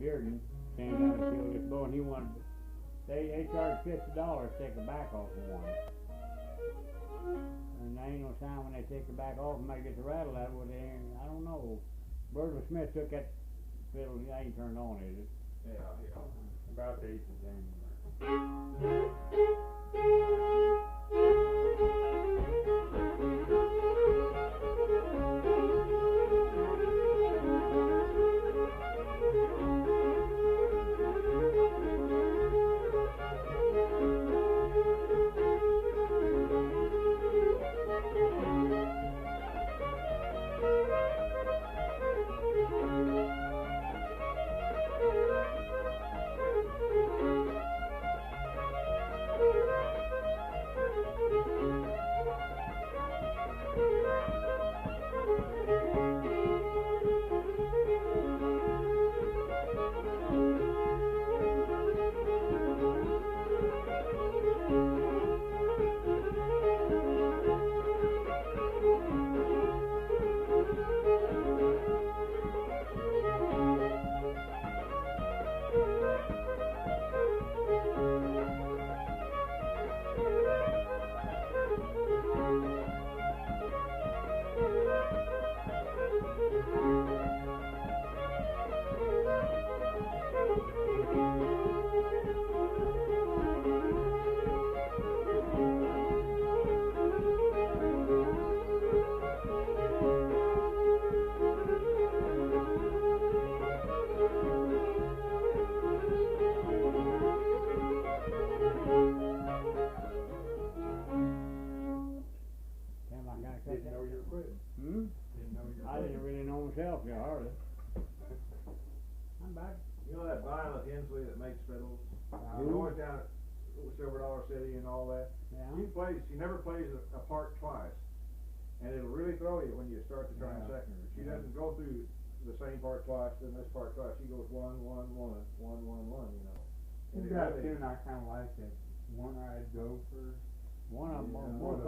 Durang, standing down the field this bow, and he wanted. They charged $50 to take the back off of one. And there ain't no time when they take the back off and might get the rattle out of it. I don't know. Burglar Smith took that fiddle. I ain't turned on, is it? Yeah. About the 8th of January. Didn't know you were quitting. Didn't know you were I didn't really know myself, hardly. I'm back. You know that Violet Hensley that makes fiddles? Who? North down at Silver Dollar City and all that. Yeah. She never plays a part twice. And it'll really throw you when you start to try and second her. She doesn't go through the same part twice, then this part twice. She goes 1, 1, 1, 1, 1, 1, you know. You got a tune I kinda like that. One I'd go for. One of them, On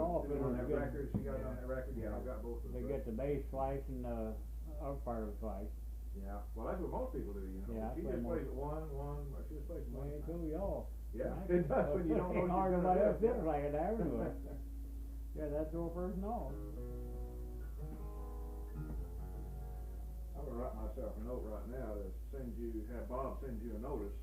that record, she got it on that record, yeah, I've got both of them. They get the bass twice and the other part of it twice. Yeah, well, that's what most people do, you know. Yeah, She that's just what plays it one, or she just plays it Well, one it time. threw you off. Yeah, Right? it does when you don't know Ain't what hard you're nobody gonna else do. fiddles like it ever do it. Yeah, that's the first off. I'm gonna write myself a note right now to have Bob send you a notice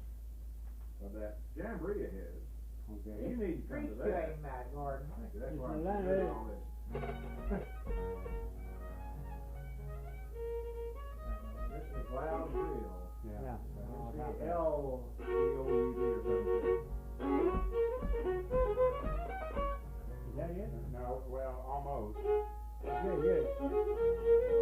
of that jamboree it has. Okay. You need to come to Preach to that. him, Matt Gordon. Thank you, that's It's why a I'm lot doing of- all this. This is Loud Grill. Yeah. I'll have that. L-E-O-U-D or something. Is that it? No, well, almost. Good, good.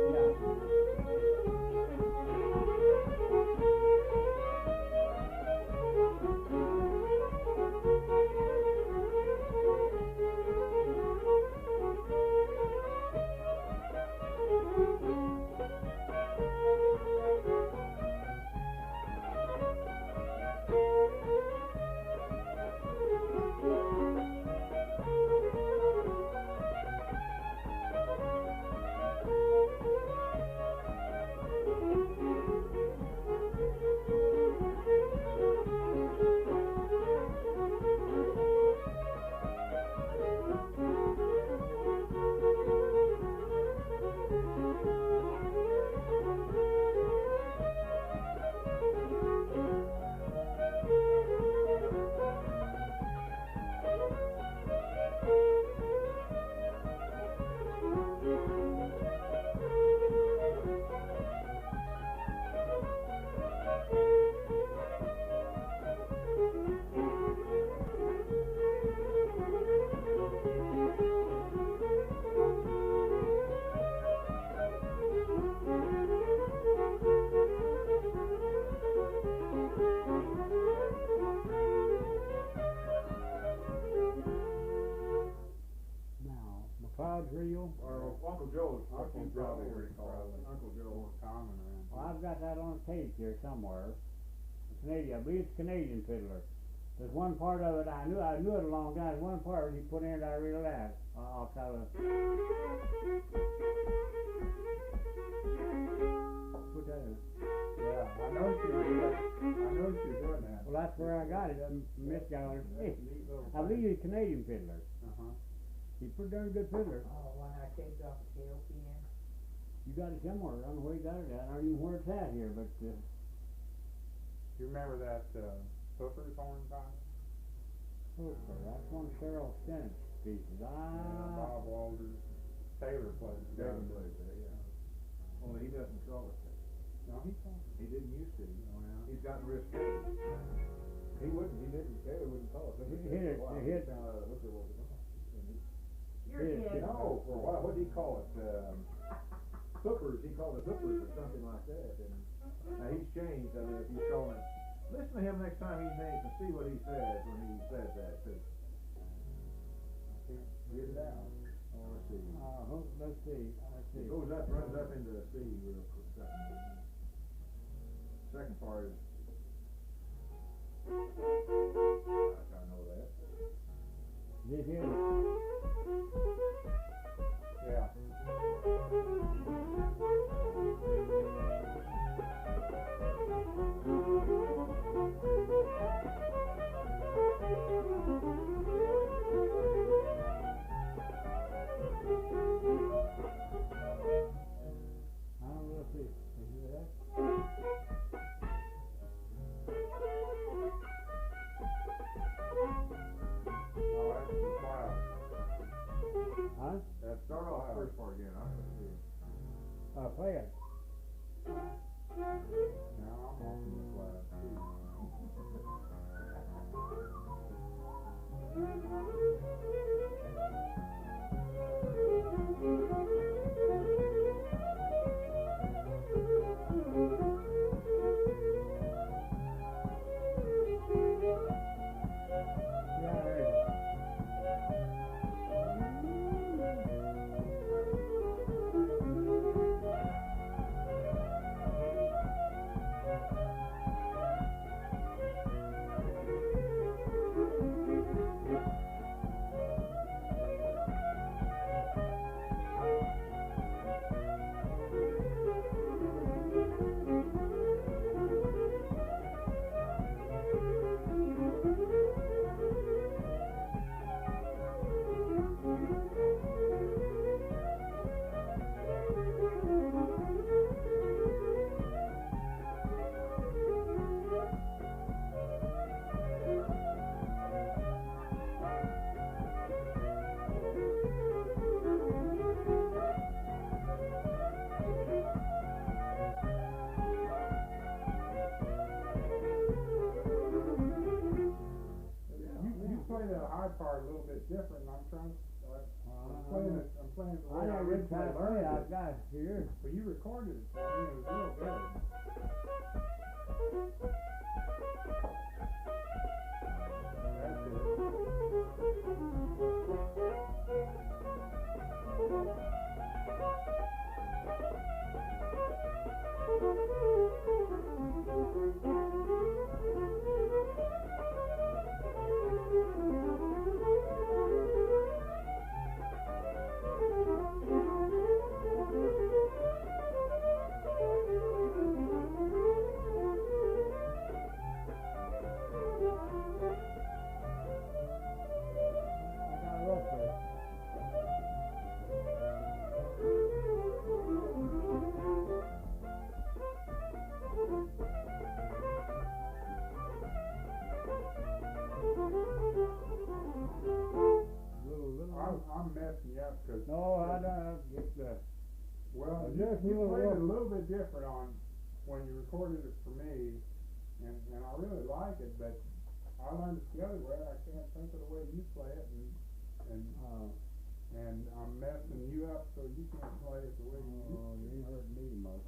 Real? Or Uncle Joe's, Uncle Uncle Joe, Joe, probably. Uncle Joe. More common around. Well, I've got that on tape here somewhere. Canadian, I believe it's Canadian Fiddler. There's one part of it, I knew it a long time. There's one part he put in that I really like. I'll tell you. What that is? Yeah, I noticed you were like I got it, Miss Galloway. That's a neat little I believe thing. he's a Canadian fiddler. Uh-huh. He's a pretty darn good fiddler. Oh, when I taped off the KOPN. You got it somewhere. I don't know where you got it at. I don't even know where it's at here, but Do you remember that, Hooker's Hornpipe? Hooker, that's one of Cheryl Stennett's pieces. Yeah, Bob Walters, Taylor plays. David plays that, yeah. Only he doesn't call it that. No, he plays. He didn't used to. Oh, yeah. He's gotten risky. He didn't, Taylor wouldn't call it. He hit it, For a while, he hit- he found out Hooker wasn't on. And he- You're Yeah, kidding. No, for a while, what did he call it? Hookers, he called it hookers or something like that, and now he's changed, I mean, if he's calling it, listen to him next time he names and see what he says when he says that, too. Can't get it out. Oh, let's see. let's see. It goes up, runs up into the C real quick. Second part is, I know that. This here, Yeah. I don't know if it's, you hear that? No, that's the cloud. Huh? Start off the first part again, huh? Play it. Now I'm off in the cloud, too. Yeah, there it is. You play the high part a little bit different, and I'm trying, I'm playing it the I way I never originally tried to play learned it. it. I've got it here. Well, you recorded it for me, it was real good. That's it. I got a rough play. I'm messing you up, cause. No, I don't, it's, Well, just you a little played it a rough. little bit different on, when you recorded it for me, and I really like it, but I learned it the other way, I can't think of the way you play it, and I'm messing you up so you can't play it the way you do. oh, you ain't hurt me much.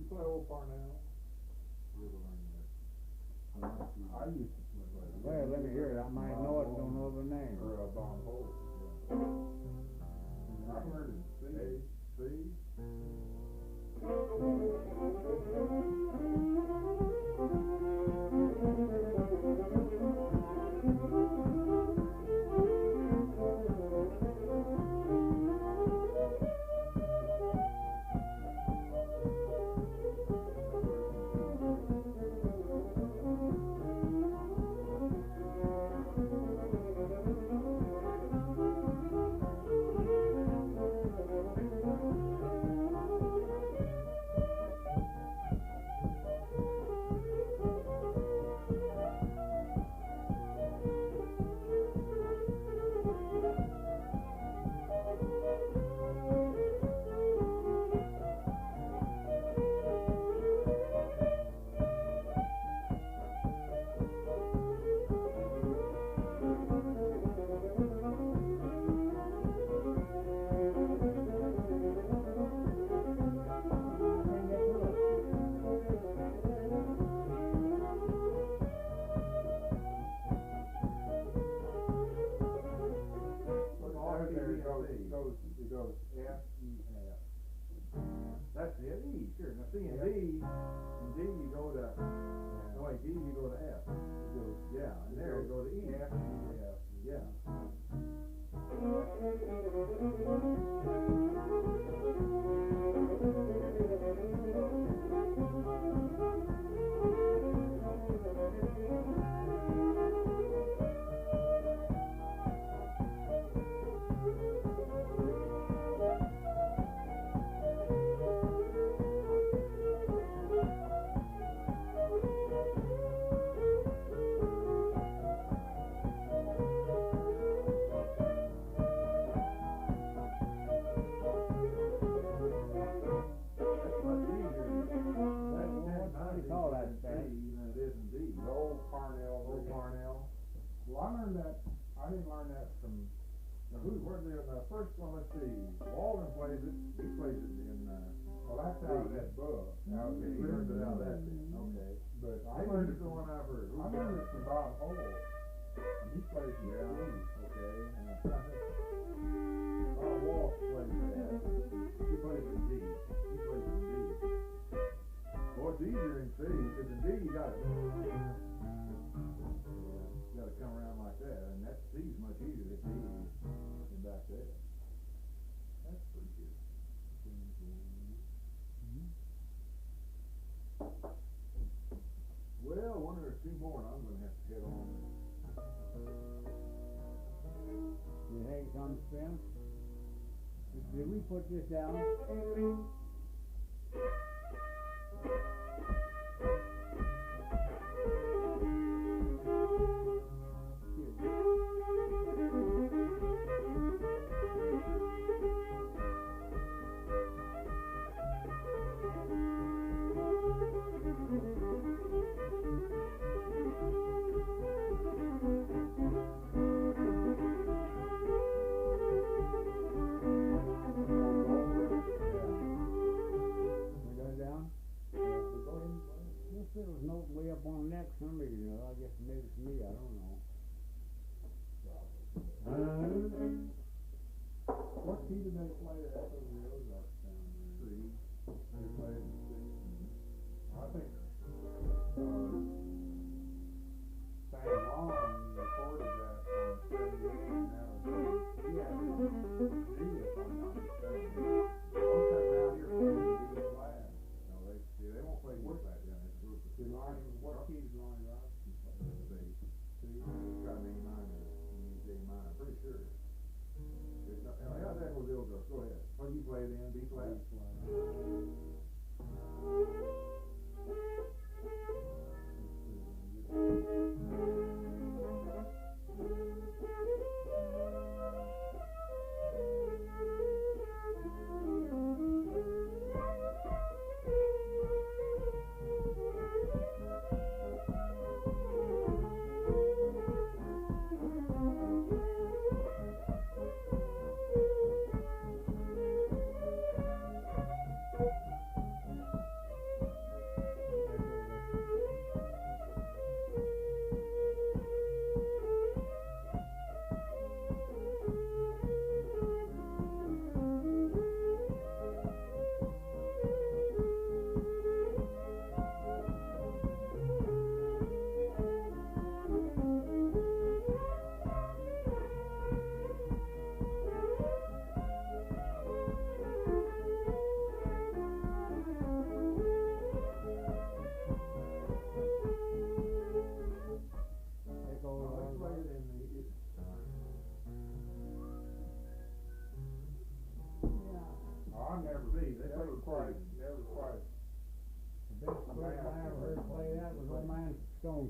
You play old Parnell? You ever learn that? I used to play that. Well, let me hear it. I might know it, don't know the name. Or Bon Hole. I learned it C. That's it, E, sure. Now see, in D you go to, no wait, D you go to F. Yeah, and there you go to E. F, E, F. Yeah. Well, I learned that, I didn't learn that from, Where's the first one, let's see, Walden plays it, he plays it in, well, that's out of that book. Out of he the learned it out of that then, okay. But I Maybe learned it's it the from, one I've heard. I learned it from Bob Hole. And he plays the Yeah, blues. okay, and I think, Walsh plays that, he plays in D, he plays in D. Well, it's easier in C, because in D you gotta come around like that, and that C's much easier than D than back there. That's pretty good. Well, one or two more, and I'm gonna have to head on. You think it's on the spin? Did we put this down? Fiddle's note way up on the neck, somebody, you know, I guess maybe it's me, I don't know. What key did they play at the Ozarks down there? C. They played in C. I think, Sam Long recorded that on 78 and now it's, yeah, D if I'm not mistaken. What's that down here playing D flat? No, they won't play D flat down there. Did Lonnie, what key did Lonnie Robinson play? C. Got an A minor, A minor, I'm pretty sure. How's that with the Ozarks? Go ahead. What do you play it in? B flat? D flat.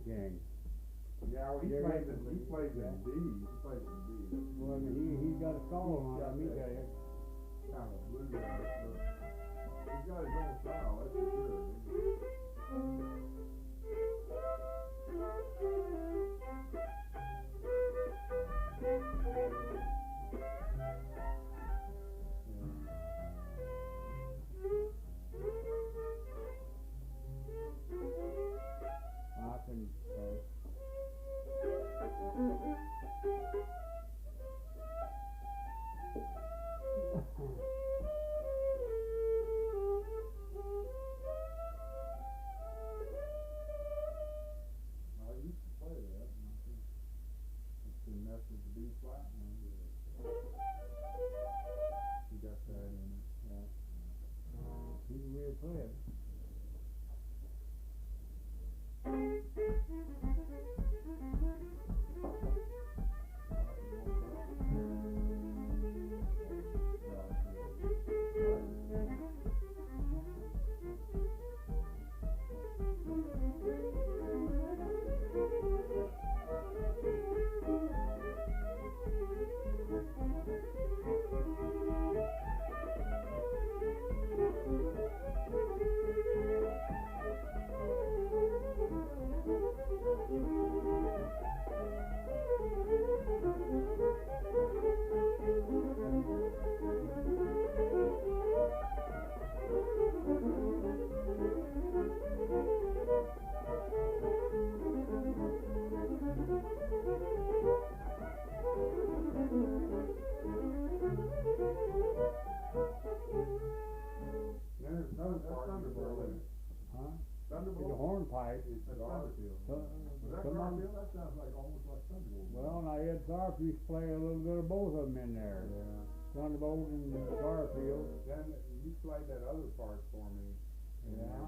King. Yeah, well, he plays in D. He plays in D. Well, I mean, he's got a solo on him, he got it. Kind of bluegrass, but he's got his own style, that's for sure. I can, Thunderbolt, isn't it? huh? It's a Thunderbolt? hornpipe. That's Garfield. So, Was that come on. Garfield? That sounds like, almost like Thunderbolt. Well, now Ed Tharp used to play a little bit of both of them in there. Yeah. Thunderbolt and Garfield. Then you played that other part for me. Yeah.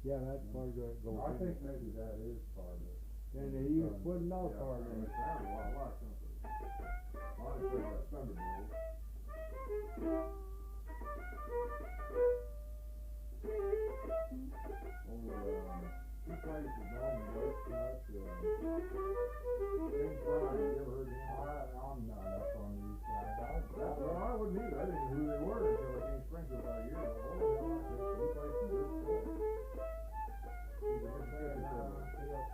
Yeah, that's part of it. I think maybe that is part of it. Then he was putting off Yeah, part of it it. sounded a lot like something. Honestly, that Thunderbolt. He plays with Norman West too much, James Bryan, you ever heard him? I'm not up on these guys. Well, I wouldn't either, I didn't know who they were until I came to Springfield about a year ago. Oh, yeah, he plays some good stuff. He's a good player,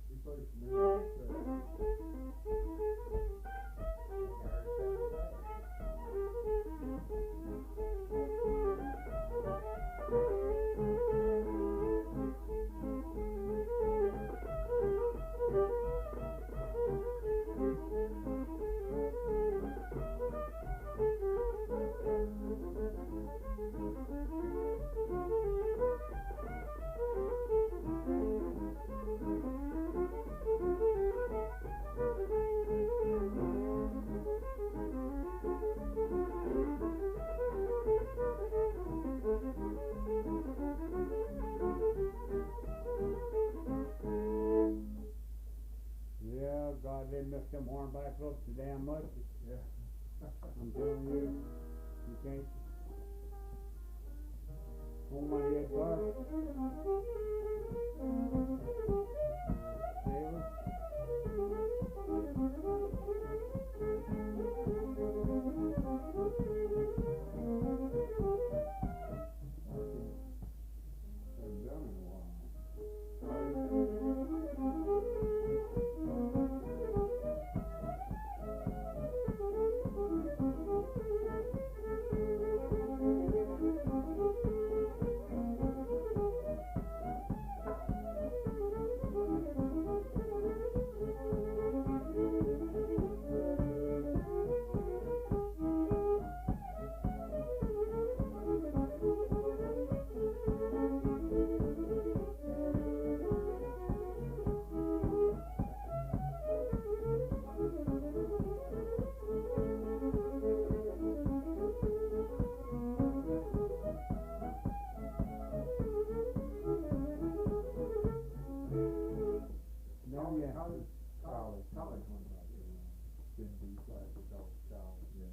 he plays some really good stuff. Yeah, God, they missed them hornpipe looks so damn much. Yeah. I'm telling you, you can't. Hold my head, Clark. Taylor. Haven't done it in a while. College one about it. Didn't be like the dog style. Yeah.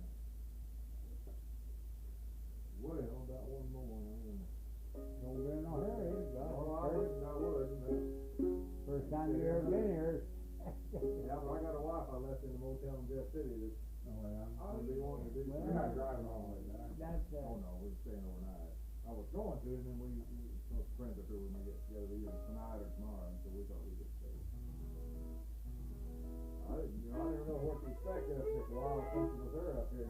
Well, got one more. Don't be in a hurry. God, Oh, I wouldn't, but. first time you ever been here. Yeah, but I got a wife I left in the motel in Jeff City that Oh, yeah. I'd be wanting to do. Well, You're not driving all the way back. That's, Oh, no, we were staying overnight. I was going to, and then some friends up here we might get together either tonight or tomorrow, and so we thought we'd just stay. I didn't know what to expect up there, so I was thinking with her up here.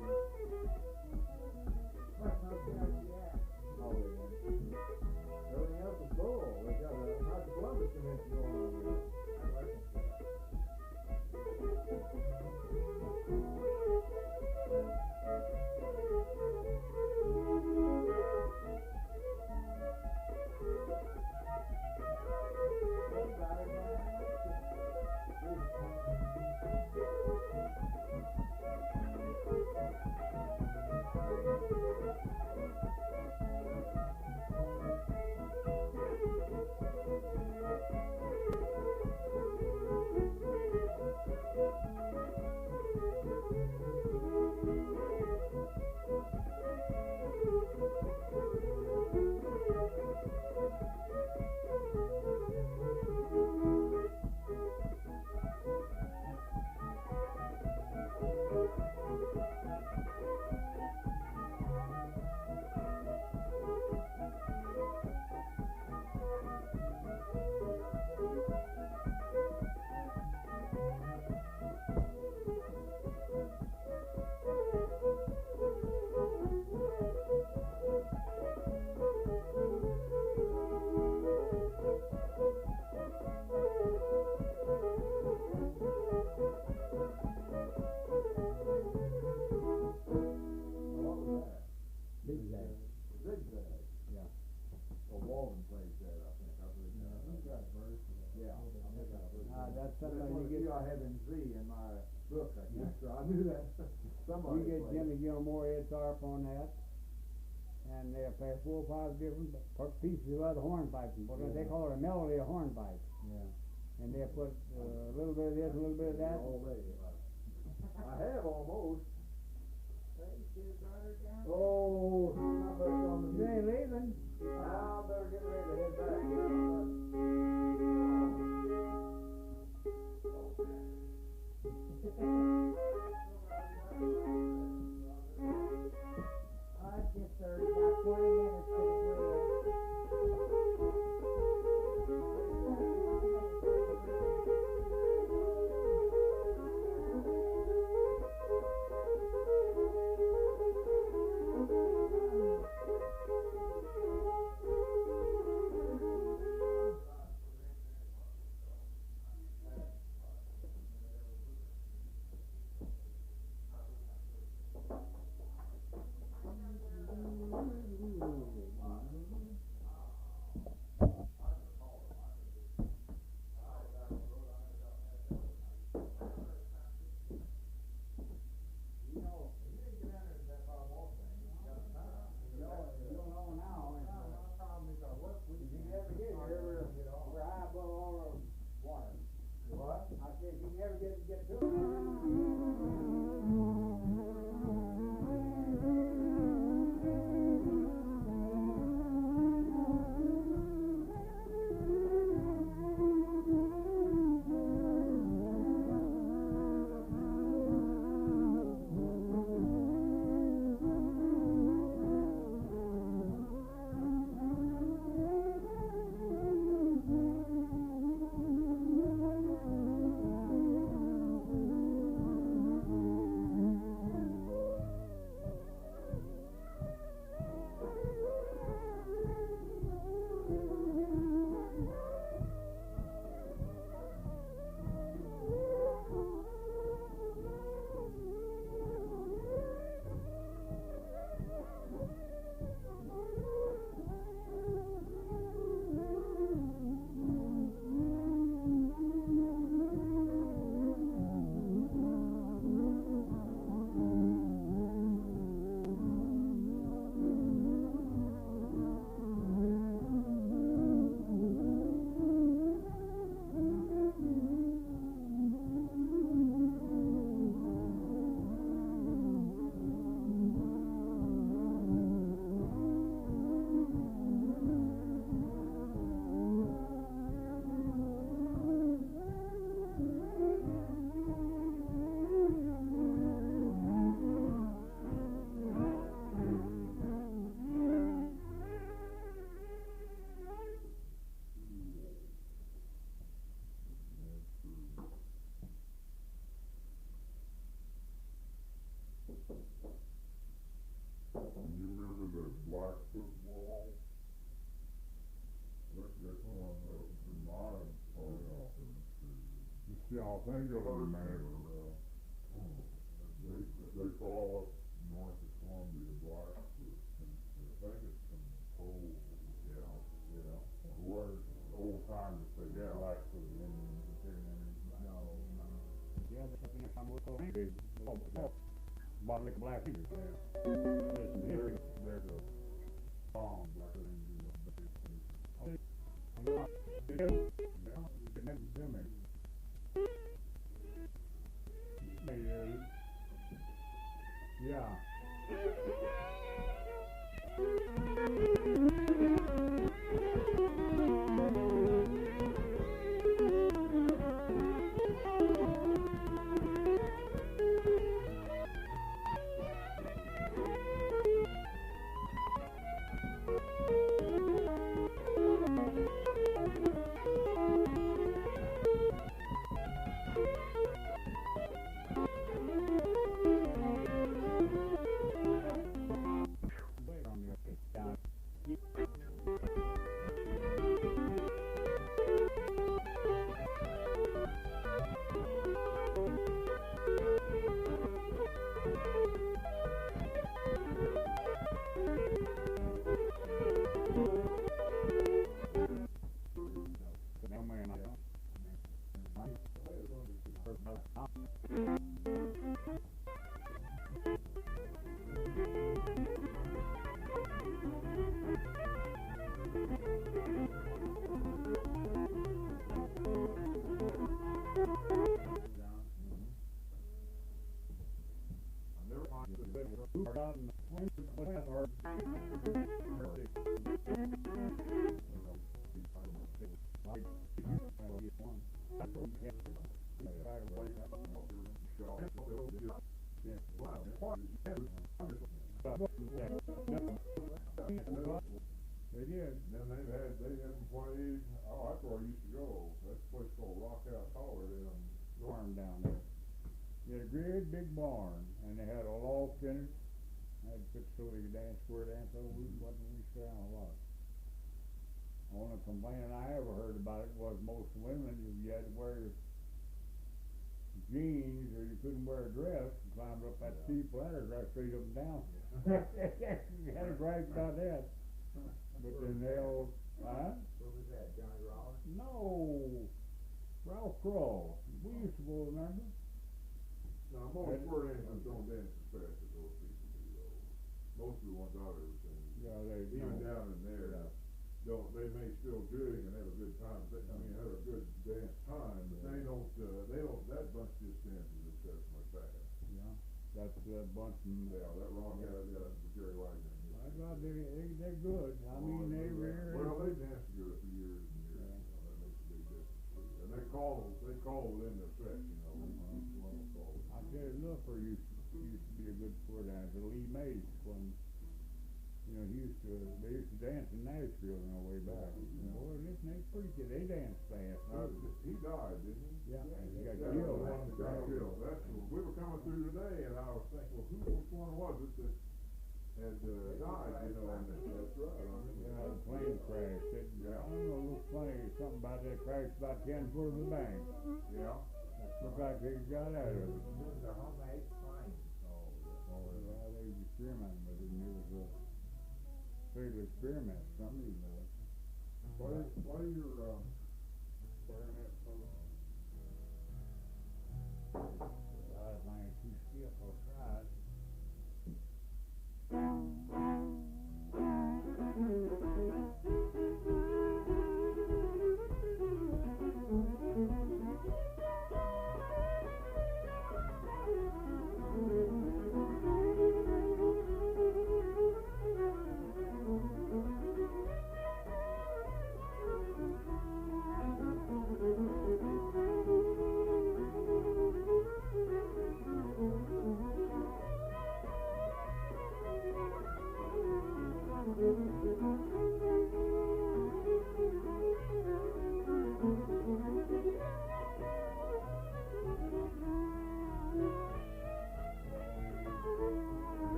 Oh, yeah. Everything else is cool. We got a nice Columbus convention going on here. knew that. Somebody You get played. Jimmy Gilmore, Ed Tharp on that, and they'll play 4 or 5 different pieces of other hornpipes. They call it a melody of hornpipe. Yeah. And they'll put a little bit of this, a little bit of that. Already. I have almost. Oh. Oh, I better on the You ain't leaving. I better get ready to head back. It's just 30, about 20 minutes to the bridge. You remember the black football? That's one of the mine part of it. You see, I think of it, man. They call it north of Columbia Blackfoot. I think it's from the pole. Yeah. Where old time to say Blackfoot. Yeah, that's something I'm working on. Bottle of black fingers. There's a bomb black Yeah. They did. Then they had some plays, that's where I used to go, that's a place called Rockout Tower down. Barn down there. They had a great big barn, and they had a loft in it. Had to put so they could dance, square dance over it, wasn't we around a lot. The only complaint I ever heard about it was most women, you had to wear jeans or you couldn't wear a dress and climb up that steep ladder right straight up and down. You had to brag about that. But then they'll, What was that, Johnny Rollins? no, Ralph Kroll. We used to go, remember? Now, most square dancers don't dance as fast as those people do, though. Most of the ones I've ever seen. Yeah, they, Even down in there, they may still jig and have a good time, have a good dance time, but they don't, that bunch just dances exceptionally fast. yeah, that's that bunch from, Yeah, that wrong guy, Jerry Wagner. my God, they're good. I mean, they really. Well, they danced together for years and years, that makes a big difference. And they call within their set, each one will call. I tell you, Luffer used to be a good square dancer. Lee Mace, when, they used to dance in Nashville on our way back. Boy, listen, they pretty good. They dance fast. He died, didn't he? Yeah, and he got Yeah, killed. the one that got killed. We were coming through today, and I was thinking, well, which one was it that had died? And that's right. I remember. Yeah, the plane crashed. I don't know, it looks funny. Something about that crash about 10 foot of the bank. Yeah. Looked like they got out of it. Those are homemade planes. Yeah, they was experimenting with it, and it was a fatal experiment. Somebody knows. Why your clarinet solo? I find it too stiff. I'll try it.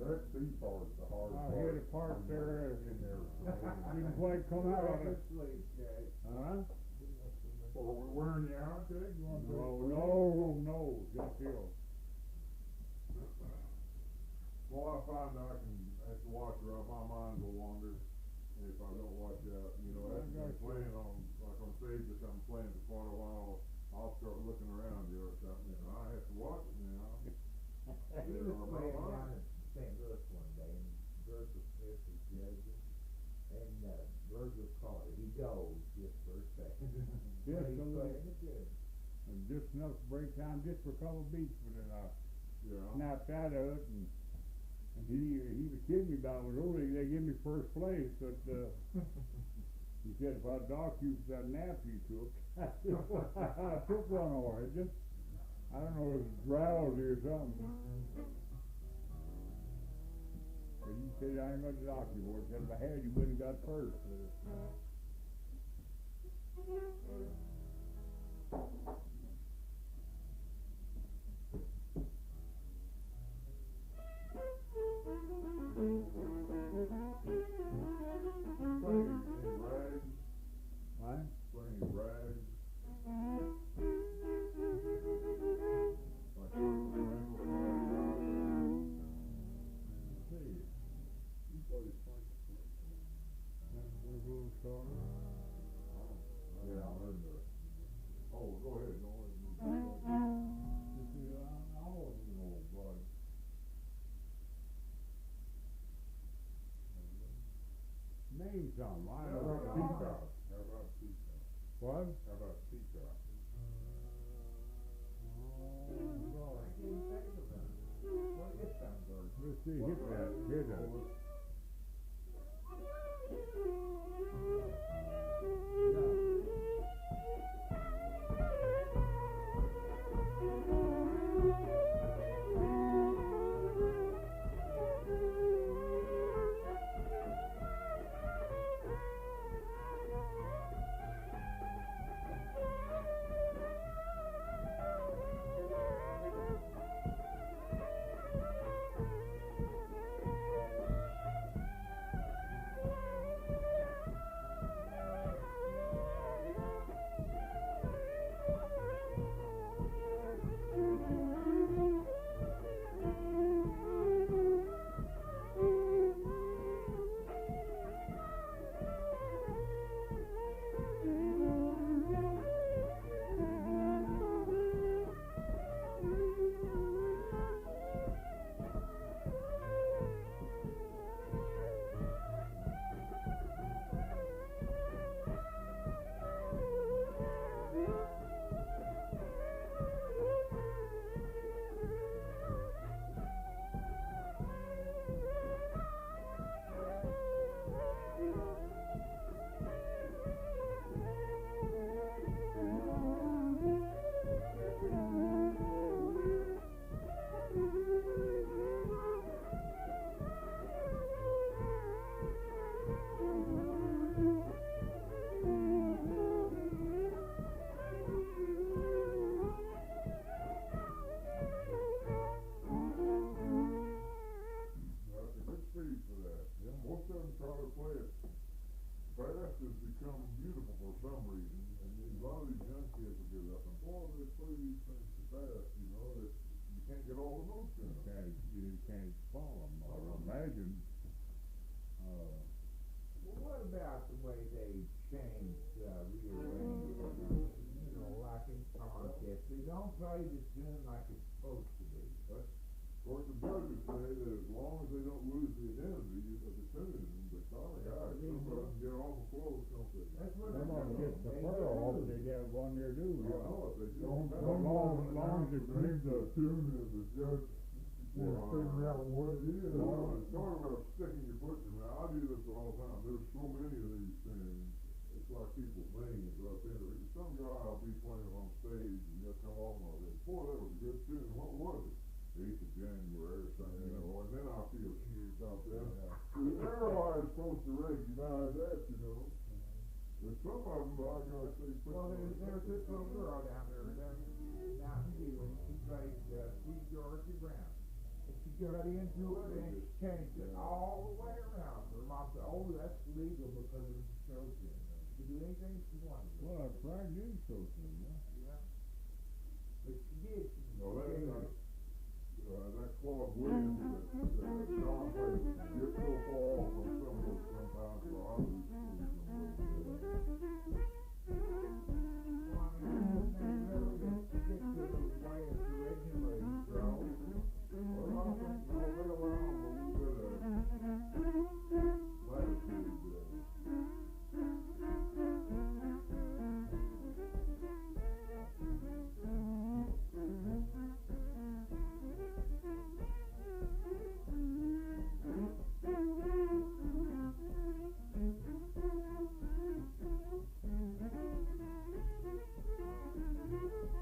That B part is the hard I part. hear the part there. In there. Didn't quite come out of it. Sleep, Jay. Huh? Well, we're wearing you out, Jake? You want to? No, just chill. Well, I find I can have to watch her out, my mind will wander if I don't watch out, after I'm playing on, like on stage or something, playing for quite a while, I'll start looking around you or something, I have to watch it now. He was playing down in St. Louis one day, and Virgil Smith was judging, and Virgil caught it. He dozed just for a second. Just He a little. played it good. And just enough break time, just for a couple of beats, but then I Yeah. snapped out of it, and he was kidding me about it. Was only they give me first place, but He said, if I dock you for that nap you took, I took one already. Just, I don't know, it was drowsy or something. But he said, I ain't gonna dock you for it. He said, if I had, you wouldn't have got first. What? Playing rags. Like he plays yeah, I heard that. Oh, go ahead, go ahead. I wasn't an old bud. Name some. I How know. about Peacock? How about Peacock? What? How about Peacock? Let's see, hit that. Hit that. fast has become beautiful for some reason, and a lot of these young kids will get up and boy, they play these things so fast, you know, that you can't get all the notes in them. You can't follow them. I would imagine. Well, what about the way they changed, rearranged, you know, like in contests? They don't play the tune like it's supposed to be. Of course, the judges say that as long as they don't lose the identity of the tune, they call it guys. Some of them get awful close, don't they? That's what Some they're of them doing. get the They fur do. off, they have one there too. I know it, they do. Long as it brings the tune and the judge. figure out what it is. Talk about sticking your foot in your mouth. I do this all the time. There's so many of these things. It's like people's names. But I think some guy will be playing on stage and he'll come on and I'll say, boy, that was a good tune. What was it? 8th of January or something, you know, and then I feel cute about that. Everybody's supposed to recognize that, you know. But some of them, I gotta say, Well, there's this little girl down there, down here, and she plays, Sweet Georgia Brown. And she got into it and she changed it all the way around. Her mom said, oh, that's legal because of the Sturgeon. She could do anything she wanted. Well, I tried doing so soon, yeah. Yeah. But she did. No, that's not. That Claude Williams that John plays gets so far off from some of those sometimes for others. Well, I mean, they never get to the way it's originally grown. Well, I think we'll get around a little bit of latitude there.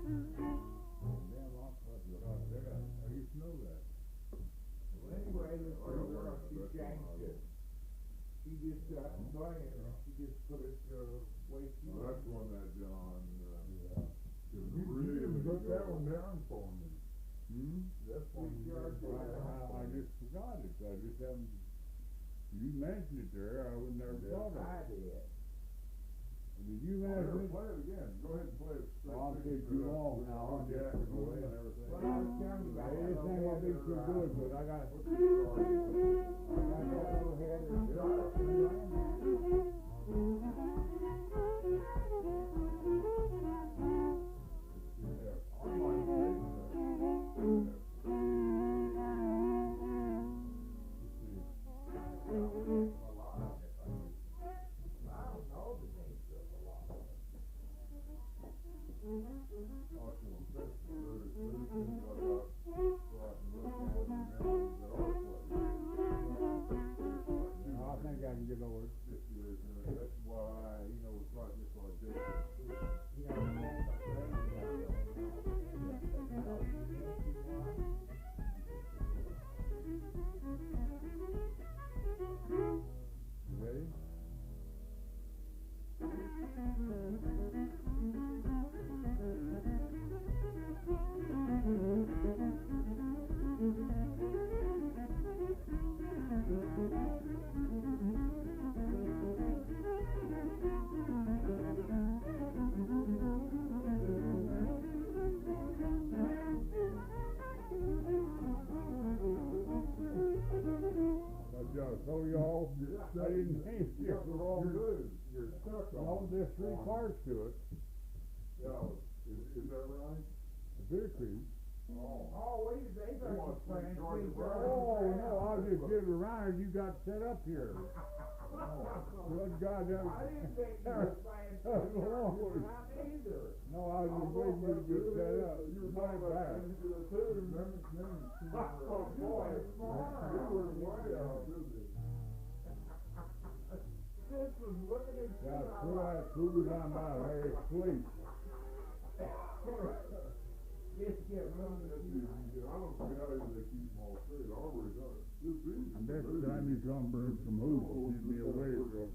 Damn, I thought you out there. I used to know that. Well, anyway, this little girl, she changed it. She just got playing, and she just put it, way she Well, that's one that John, Yeah. is You really can put good. that one down for me. That's one you gotta do. I just forgot it. I just haven't. You mentioned it there. I would never thought of I it. did. Did you Here, mention it? play it again, go ahead and play it. Well, I'll take too long now. I'll Yeah, get and it away. everything. Well, I was telling you about that This little ain't gonna be too header, good, but I got. I got that little header. Yeah, online dating, I think I can get over it. That's why, it's not just like dating. You ready? So y'all, I didn't think You got the wrong move, you're stuck Well, on. there's three parts to it. Yeah, is that right? A bitter cream. Oh, wait, they got want you playing Georgia three Brown. Oh, no, I was just getting around and you got set up here. Good God, that I didn't think you were playing that was a long one. Not either. No, I was just waiting for you to get set up. You were My talking about bad. into the tune. Oh, boy, you were way out, isn't it? This was looking at you. Yeah, I'm throw like, that food on by there, sleep. just get rid of you. I don't see how they keep them all straight, I already got it. It's easy. And next time you come bring some hoops, keep me away from.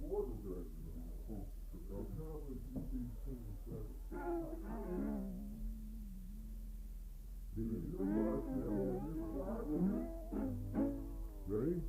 Ready?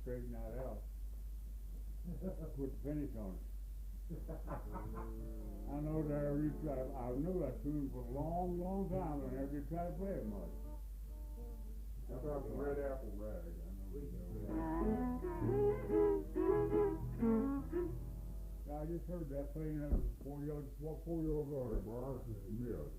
Straighten that out. Put the finish on it. I know that I know that tune for a long, long time, and I never did try to play it much. How about the red apple rag? I know you know Yeah, I just heard that playing at a 4-year-old daughter, Brian Smith.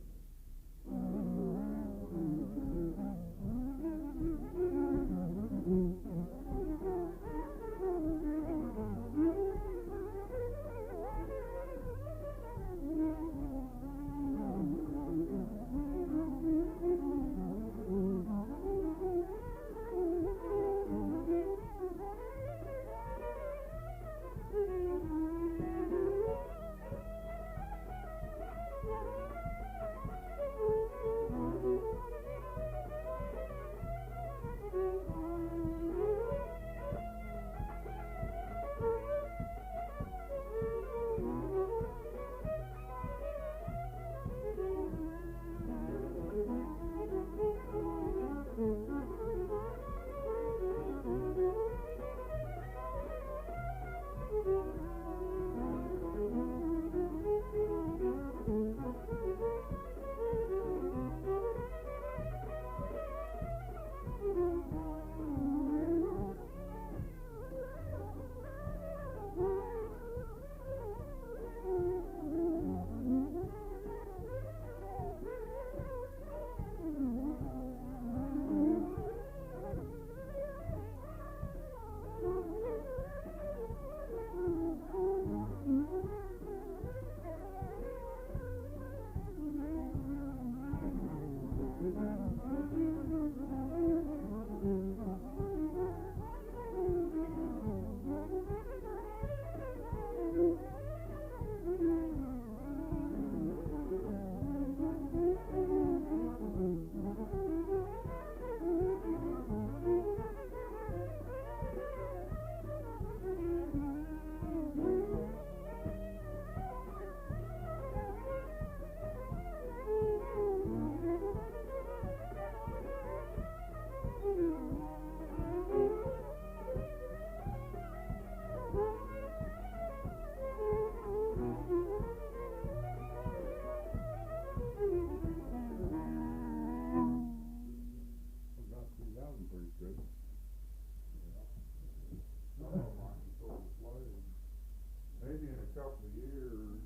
couple of years,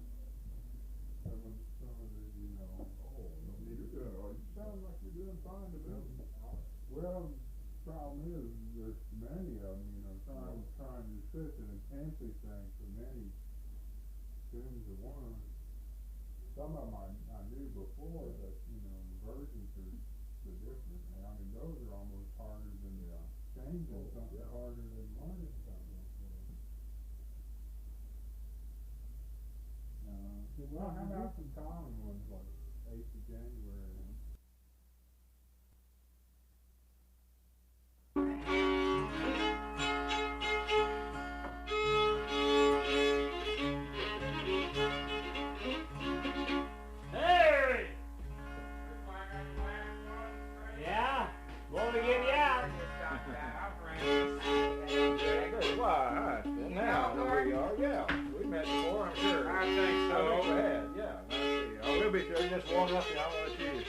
some of the, you know, you're doing, you sound like you're doing fine to me. Well, problem is, there's many of them, you know, trying to such an intensity thing for many tunes at once. Some of them I knew before, but, you know, versions are different. I mean, those are almost harder than changing something harder than learning something. Well, how about some common ones like 8th of January? Hey! Yeah? Want to get you out? Why, now, where you are, yeah, we met before, I'm sure. I think so. I think we had, yeah, let's see, I will be through, just warm up, and I want to let you.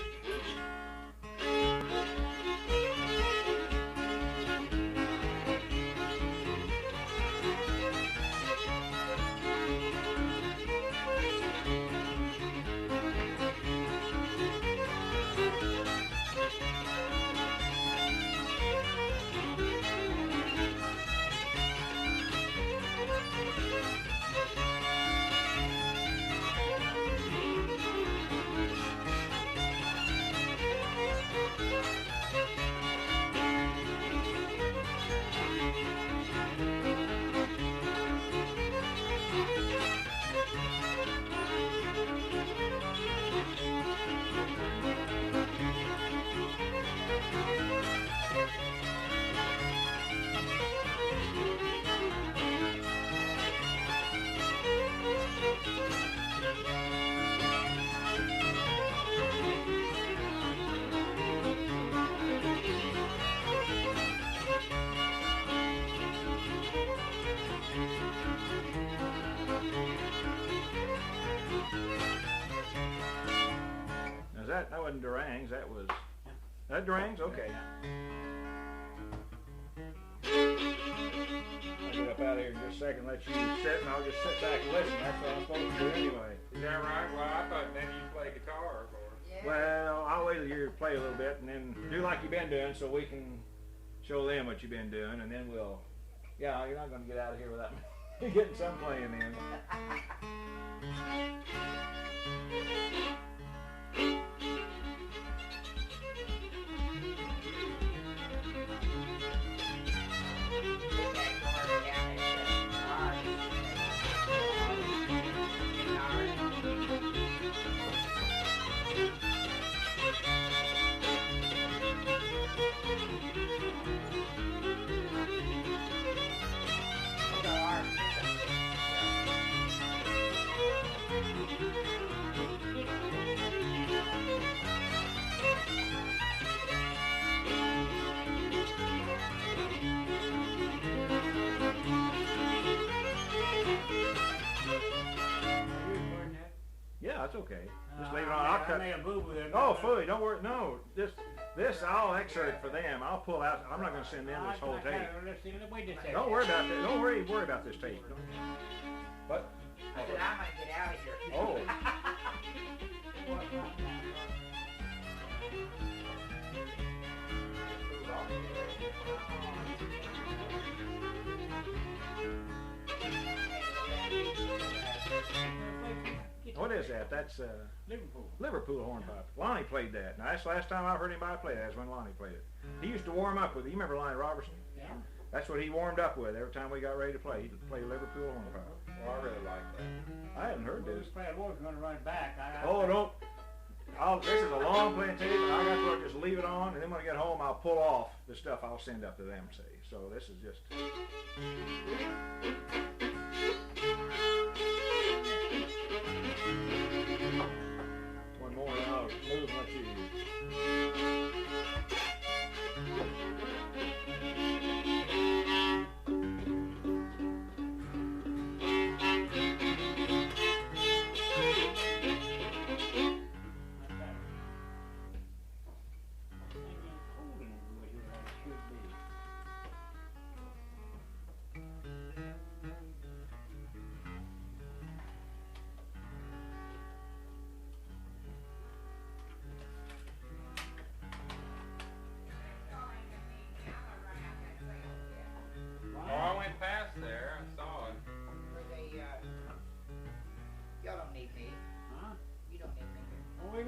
That wasn't Durang's, that was, that Durang's? Okay. I'll get up out of here in just a second, let you sit, and I'll just sit back and listen. That's what I'm supposed to do anyway. Is that right? Well, I thought maybe you play guitar or... Well, I'll wait till you play a little bit, and then do like you've been doing, so we can show them what you've been doing, and then we'll, yeah, you're not going to get out of here without me getting some playing in. That's okay. Just leave it on. I'll cut. I made a boo-boo there. Oh, fully. Don't worry. No, this I'll excerpt for them. I'll pull out. I'm not going to send them this whole tape. Don't worry about that. Don't worry about this tape. What? I said I might get out of here. Oh. What is that? That's Liverpool Hornpipe. Lonnie played that. Now that's the last time I heard anybody play that, is when Lonnie played it. He used to warm up with it. You remember Lonnie Robertson? Yeah. That's what he warmed up with every time we got ready to play. He'd play Liverpool Hornpipe. Well, I really like that. I hadn't heard this. I was going to run it back. Oh, don't. This is a long playing tape, and I got to just leave it on, and then when I get home, I'll pull off the stuff I'll send up to them, see. So this is just... One more, and I'll move and let you...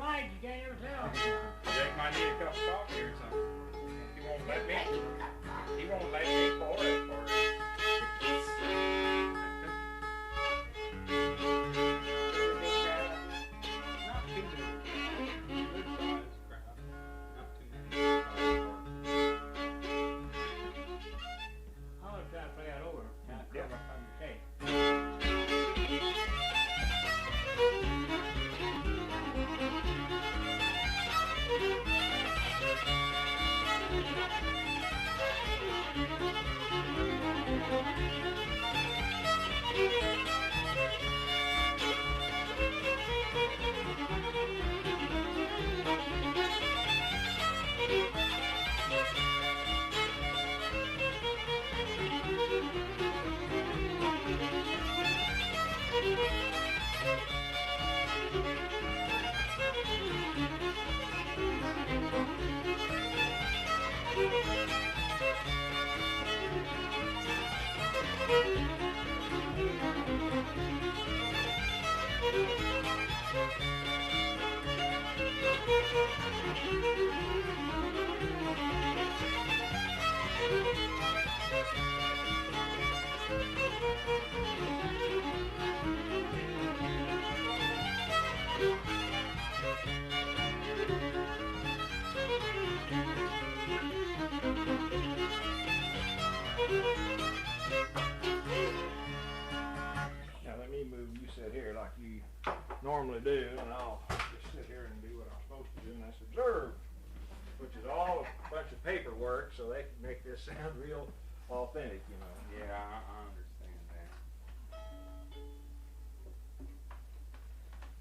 lights, you can't ever tell. Jake might need a cup of coffee or something. He won't let me. He won't let me pour it for it. Not too big. Good size crab. Not too many. I'm gonna try to play that over. Yeah. Okay. Now let me move you sit here like you normally do, and I'll just sit here and do what I'm supposed to do, and that's observe, which is all a bunch of paperwork, so they can make this sound real authentic, you know. Yeah, I understand that.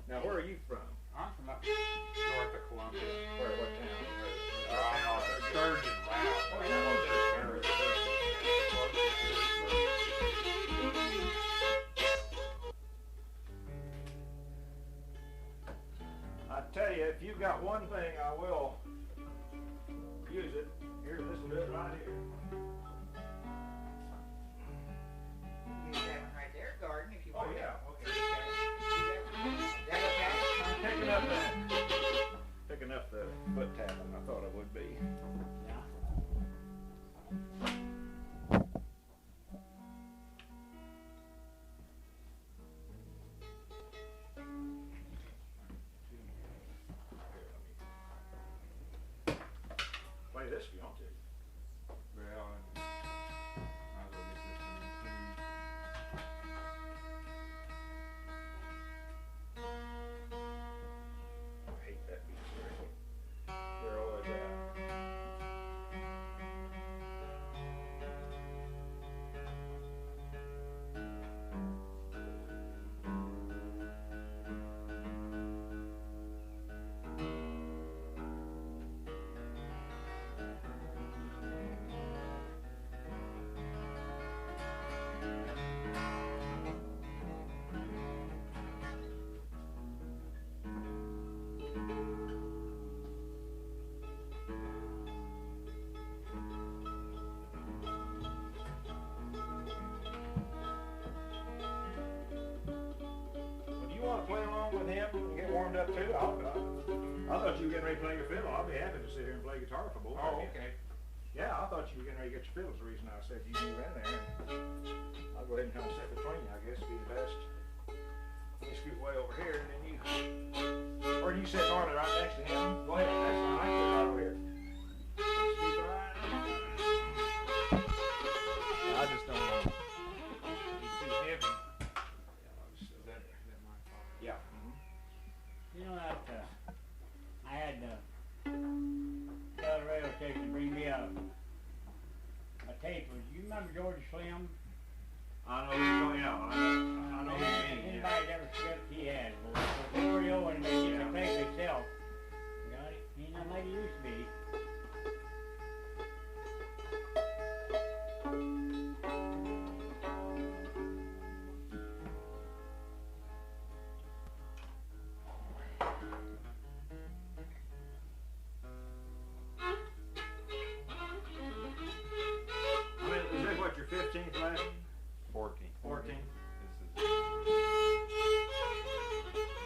Now, where are you from? I'm from up north of Columbia. What town? Sturgeon. Oh, yeah, I tell you, if you've got one thing, I will use it. Here, listen to it right here. You have one right there, garden, if you Oh, want. yeah, okay. Is that okay? Picking up the foot tapping, I thought it would be. Play this if you want to. Well, might as well get this one in I hate that beat string. They're always out. Want to play along with him and get warmed up too? I thought you were getting ready to play your fiddle. I'll be happy to sit here and play guitar for both of you. Okay. Yeah, I thought you were getting ready to get your fiddle. That's the reason I said you move in there. And I'll go ahead and kind of sit between you, I guess, be the best. Let me scoot way over here, and then you, or you sit normally right next to him. Go ahead, that's fine. I can sit right over here. Scoot right. I just don't want. It's too heavy. Yeah. You know that, I had the rail station bring me a tape. You remember George Slim? I know who's going out. I know who's in here. Anybody ever slipped, he had. They were the old one, they get the tape themselves. Got it? He ain't like he used to be. Your 15th lesson? 14. 14? This is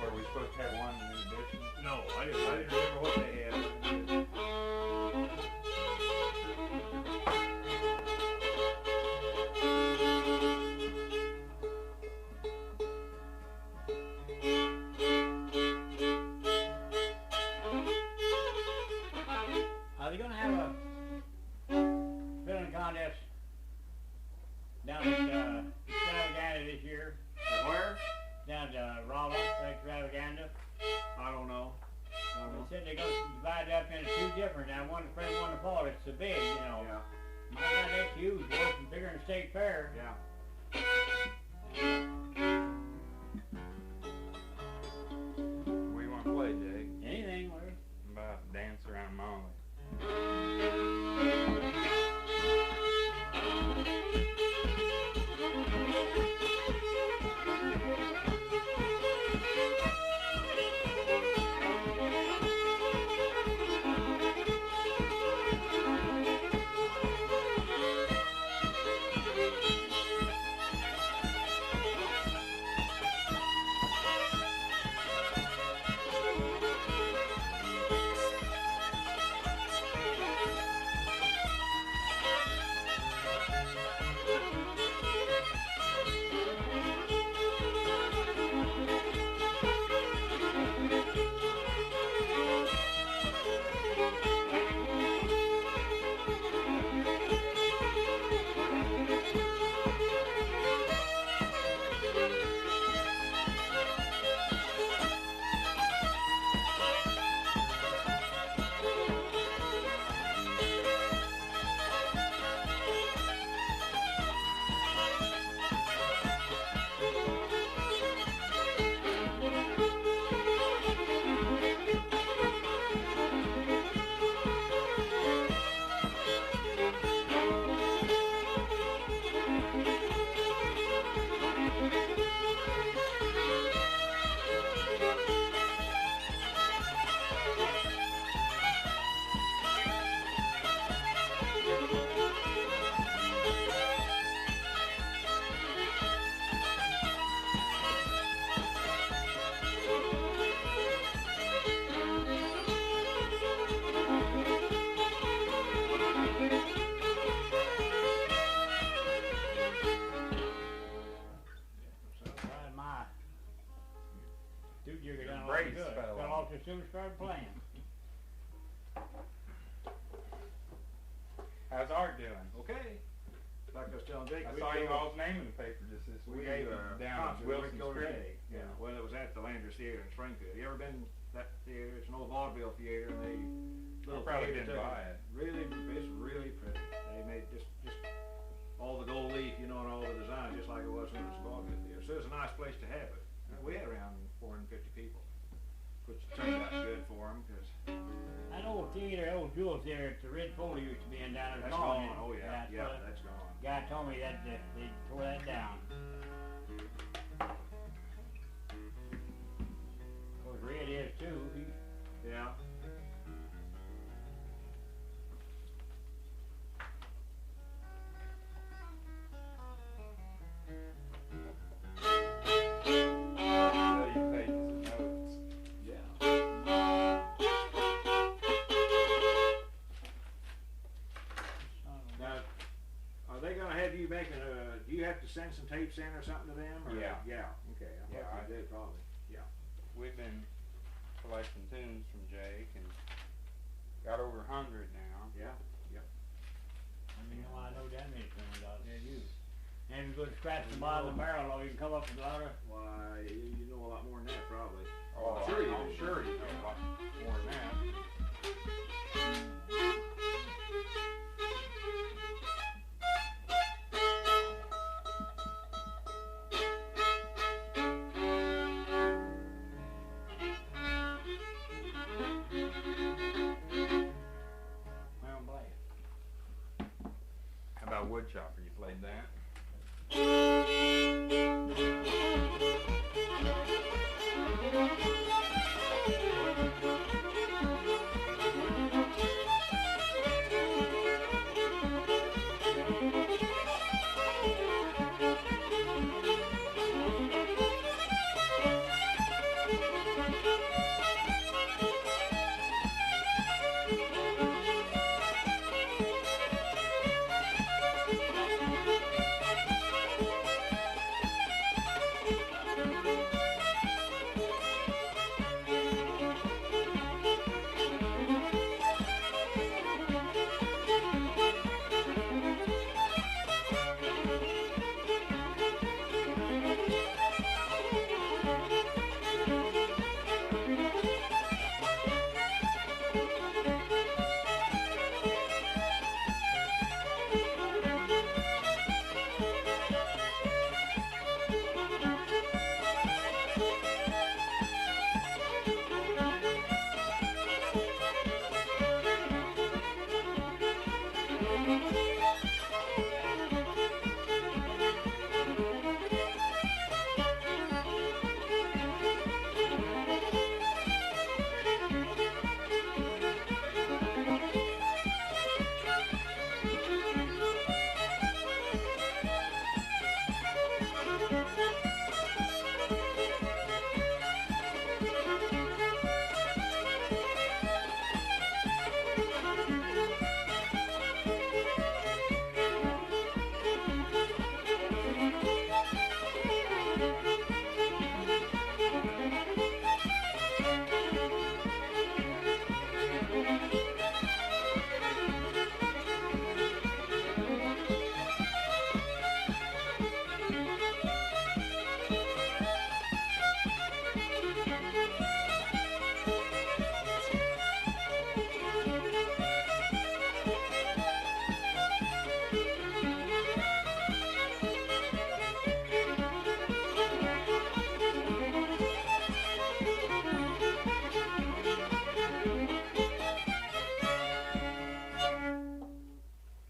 where we supposed to have one in addition. No, I didn't about the raw extravaganza? I don't know. They said they're gonna divide it up into two different, now one in spring, one in fall, it's the big, you know. Yeah, My God, that's huge, boy, it's bigger than state fair. yeah. What do you want to play, Jake? Anything, whatever. About dance around Molly. Brace fell off as soon as started playing. How's Art doing? Okay. Like I was telling Jake, I we saw gave you all's name in the paper just this we week. gave a down at concert Wilson the other Street. day. Yeah. Well, it was at the Landers Theater in Springfield. You ever been to that theater? It's an old vaudeville theater, and they I've probably been by it. Really, it's really pretty. They made just all the gold leaf, you know, and all the design, just like it was when it was a vaudeville theater. So it was a nice place to have it. We had around 450 people, which turned out good for them because That old theater, old Jewel Theater at the Red Foley used to be in down there. that's gone. Oh That's yeah, what that's gone. Guy told me that they tore that down. Of course, Red is too. Yeah. Study pages and notes. Now, are they gonna have you making a? Do you have to send some tapes in or something to them? Or? Yeah. Yeah. Okay. I did probably. Yeah. We've been collecting tunes from Jake and got over 100 now. Yeah. Yep. I mean, I know that many tunes out there. You. And you go to scratch the bottom of the barrel, or you can come up with louder. Why, you know a lot more than that probably. Oh, Sure you I'm do. sure you know a lot more than that. Well, play. How about Woodchopper? You played that?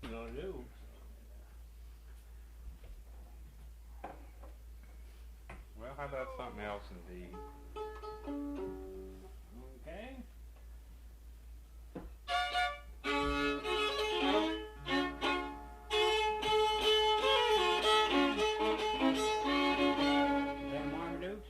You know what to do. Well, how about something else indeed? Okay. Is that Marmaduke's?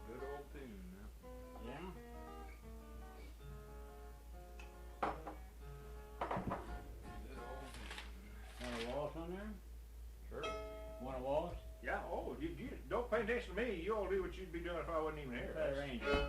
Good old tune, huh? Yeah. Good old tune. Want a waltz on there? Sure. Want a waltz? Yeah, oh, you don't pay attention to me. You'll do what you'd be doing if I wasn't even here. Better range it.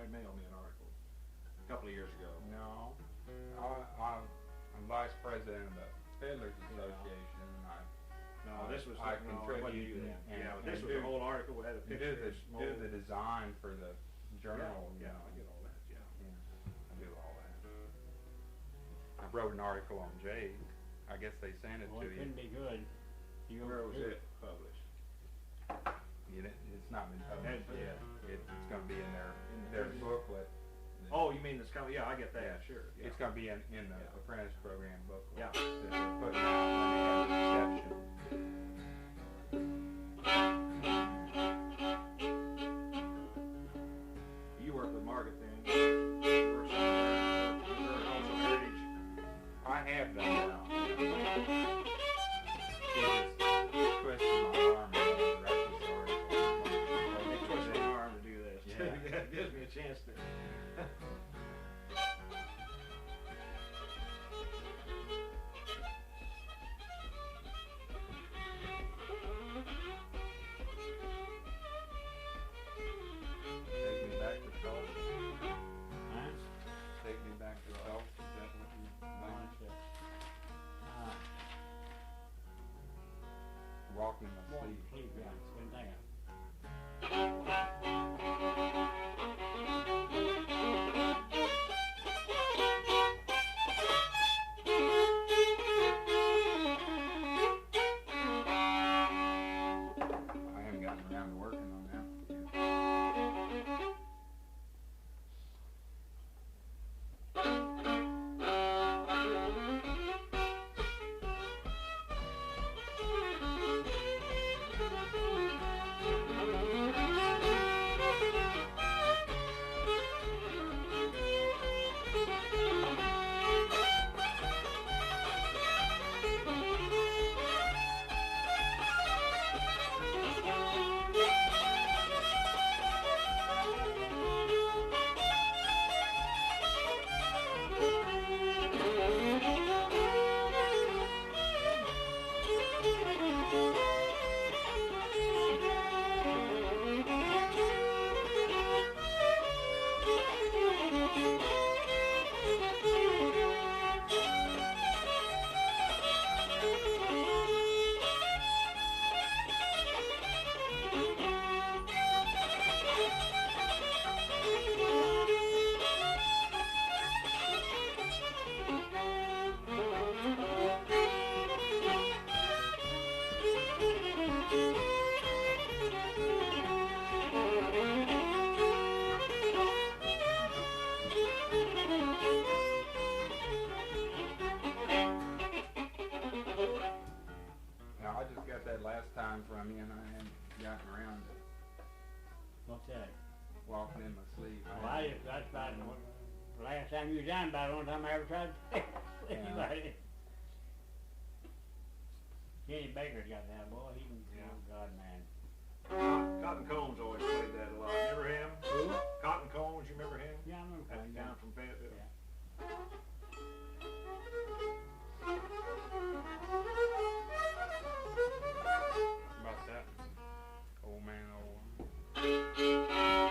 might mail me an article a couple of years ago. No, I'm vice president of the Fiddlers Association, and No, this was I no, contribute yeah, but this and was do- a whole article that had a do picture. the design for the journal. Yeah, I get all that. Yeah. I do all that. I wrote an article on Jake. I guess they sent it Well, to it you. couldn't be good. You Where don't was do it published? It's not been published yet. It's going to be in their In the booklet. Oh, you mean it's coming? Yeah, I get that. Yeah. Sure. Yeah. It's going to be in the Yeah. Apprentice program booklet. Yeah. That they're putting out when they have the reception. You work with Margaret then. You work somewhere. You work also Heritage. I have done that. She just twisted my arm and wrote this article. It twists my arm to do this. Yeah. It gives me a chance to. Take me back to college. Huh? Take me back to college. Is that what you think? Walking in my sleep. Sleep, yeah, same thing. I haven't gotten around to working on that. Now, I just got that last time from you, and I hadn't gotten around to What's that? walking in my sleep. Well, that's about the last time you was down, about the only time I ever tried to sleep Yeah. about it. Kenny Baker's got that, boy, he can, Yeah. oh God, man. Cotton Combs always played that a lot. Remember him? Who? Cotton Combs, you remember him? Yeah, I remember That playing guy that. from Fayetteville. Yeah. About that. Old man, old woman.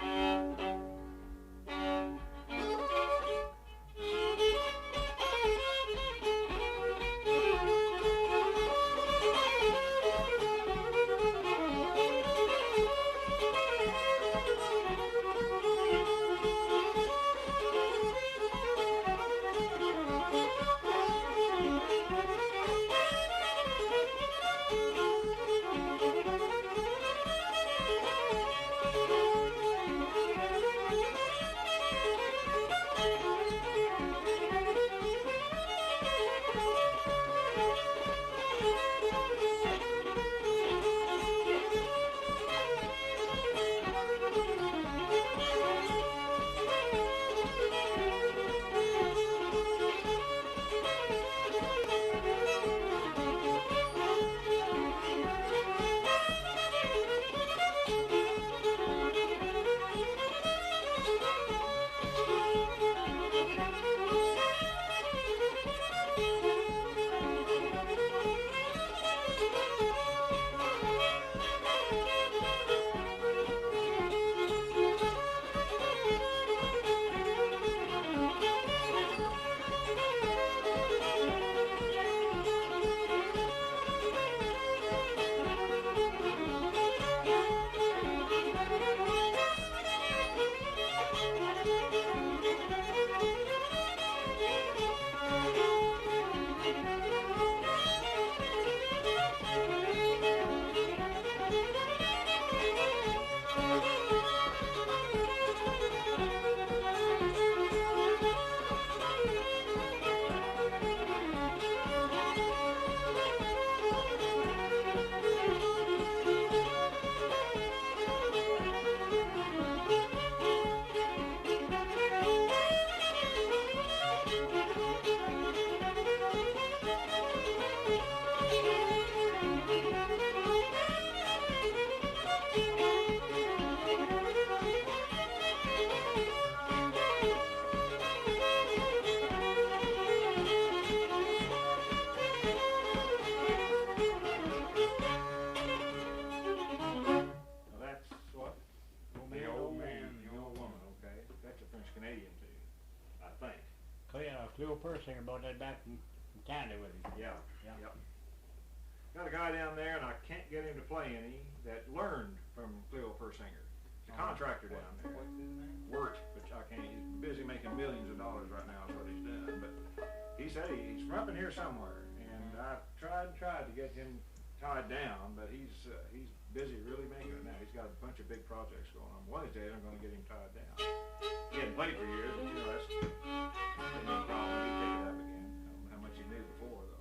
Cleo Persinger brought that back from Canada with him. Yeah, Yeah. yep. Got a guy down there, and I can't get him to play any, that learned from Cleo Persinger. He's a contractor down there. What's his name? Worked, but I can't, he's busy making millions of dollars right now is what he's doing, but he said he's from up in here somewhere, and I tried to get him tied down, but he's busy really making it now. He's got a bunch of big projects going on. One of these days I'm gonna get him tied down. He hadn't played for years, but you know, that's no problem, he can pick it up again. I don't know how much he knew before though.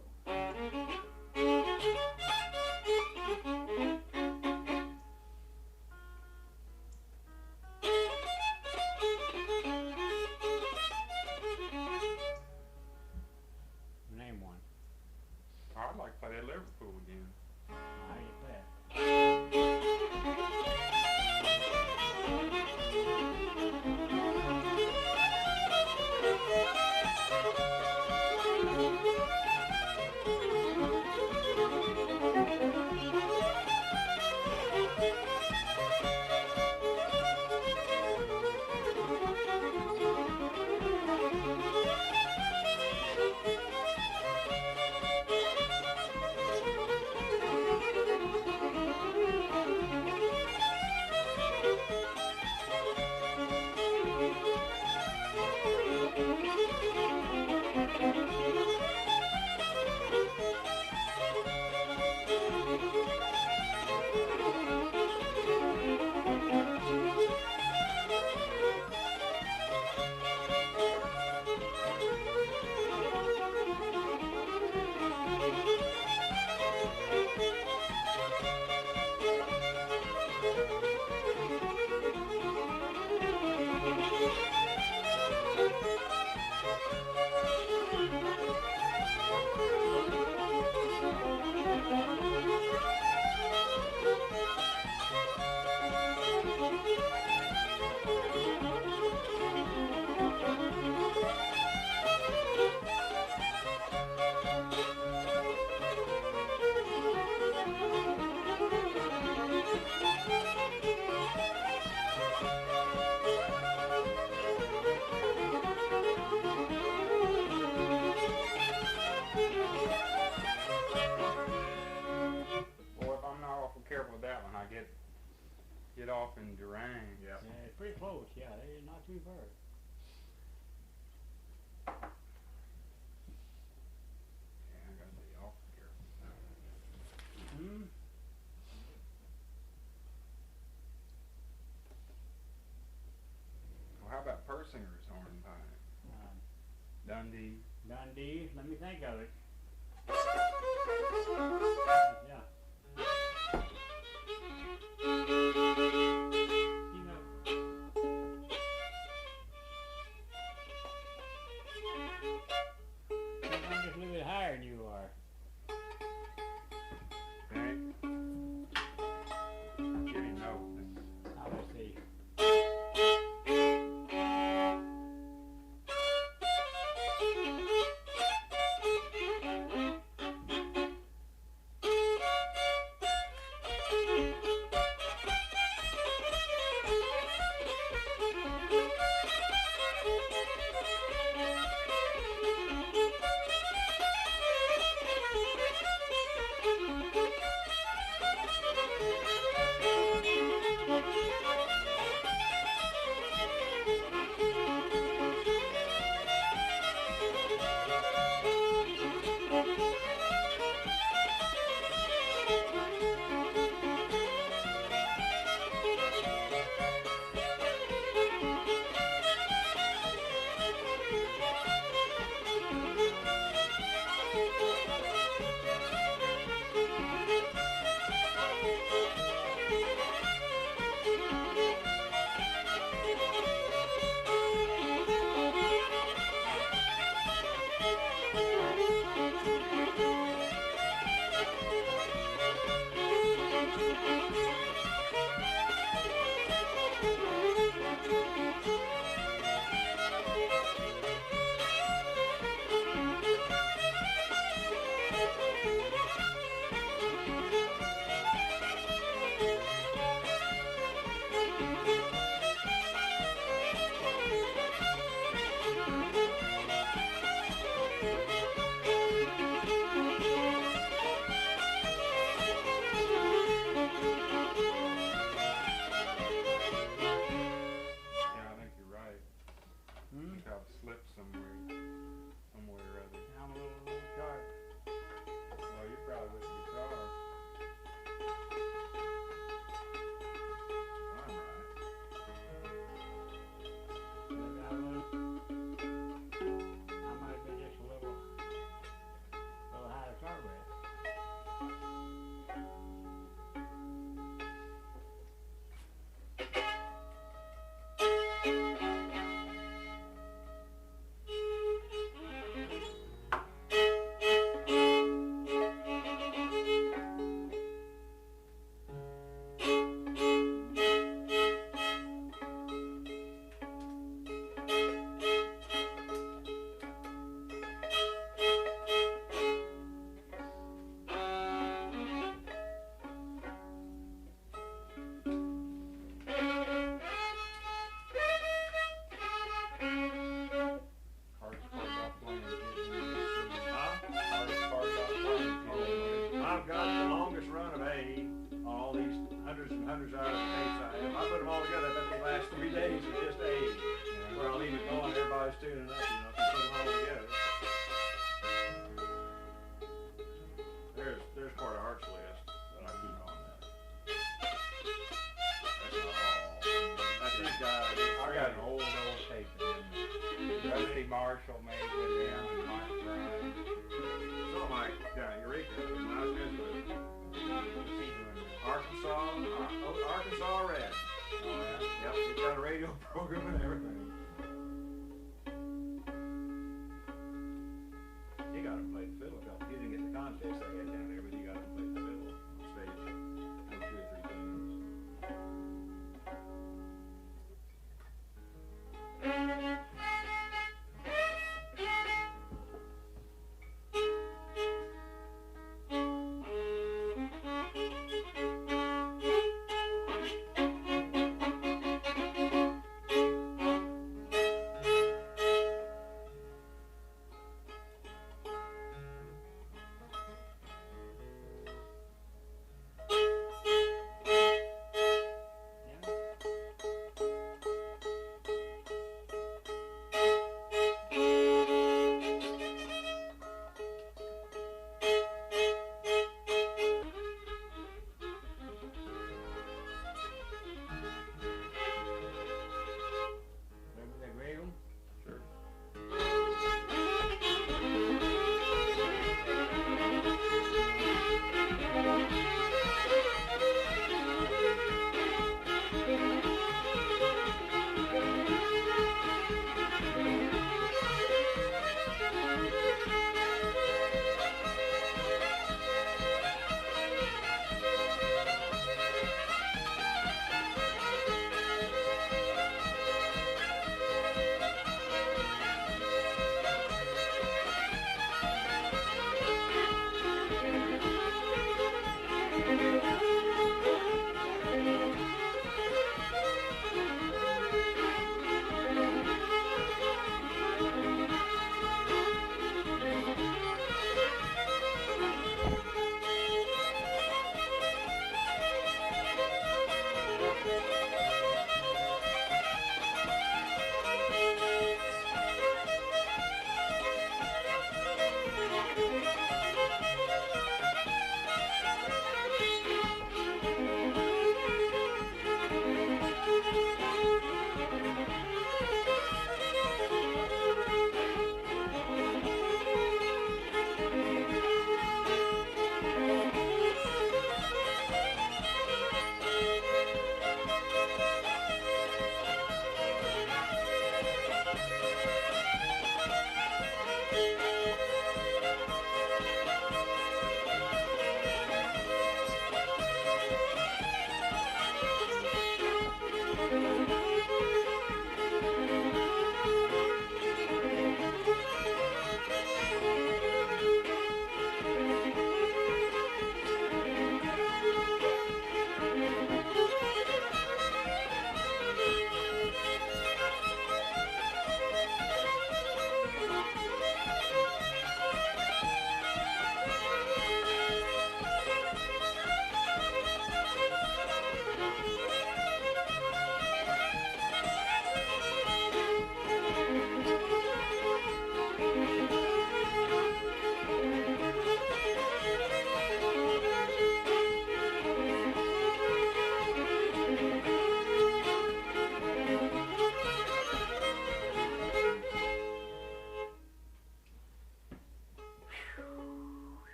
Name one. I'd like to play that Liverpool again. How do you play it? Boy, if I'm not awful careful with that one, I get off in Durang. Yep. Yeah, it's pretty close, yeah, they're not too far. Yeah, I gotta be awful careful with that one. Hmm? Well, how about Persinger's Hornpipe? Dundee. Dundee, let me think of it. Yeah. You know, I'm just a little bit higher than you are. Okay. Give him no. Now let's see. You got slip somewhere or other. I'm a little sharp. Well, you're probably with the guitar. I'm right. Maybe I might have been just a little high to start with. Hardest part about playing is getting Huh? hardest part about playing is getting I've got the longest run of A on all these hundreds and hundreds of hours of tapes I have. If I put them all together, I bet the last 3 days are just A. Where I'll leave it going, everybody's tuning up, if you put them all together. There's part of Art's list that I keep on there. That's not all. That's these guys. I got an old tape in Rusty Marshall made with him and Mike Brown. Some of my down at Eureka, when I was visiting. Arkansas Red. Yep, he's got a radio program and everything. You got him play the fiddle. You didn't get the contest they had down there, but you got him play the fiddle on stage. Like 2 or 3 tunes.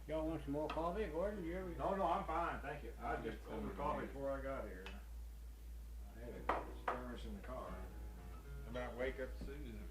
Y'all want some more coffee, Gordon? You ever? No, I'm fine, thank you. I just opened the coffee before I got here. I had a thermos in the car. How about wake up Susan?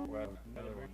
Well, another one.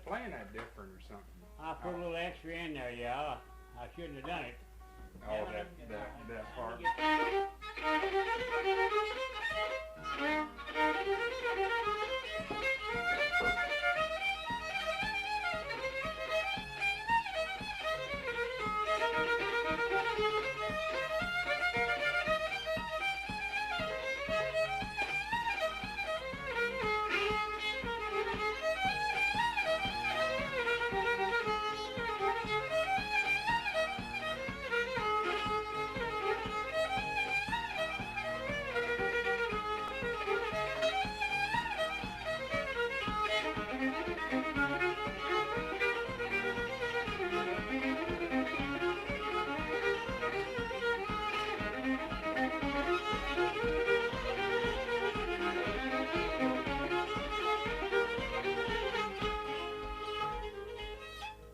playing that different or something? I put a little extra in there, yeah. I shouldn't have done it. Oh, that part.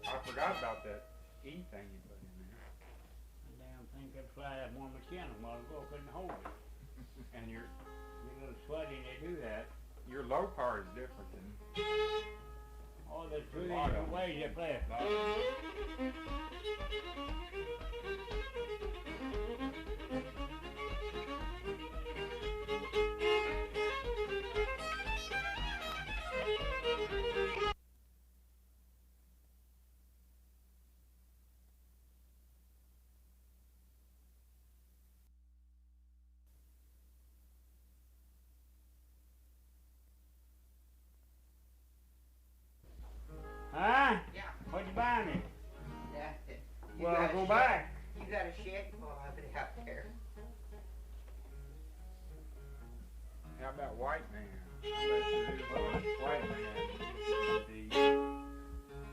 I forgot about that E thing you put in there. The damn thing kept flying up one McCann a while ago, I couldn't hold it. And your Get a little sweaty and they do that. your low part is different than Oh, there's two A lot of different ways you play it. Huh? Yeah. What'd you buy me? Nothing. You Well, got a go shed- back. You got a shed full of it out there. how about White Man? White Man. The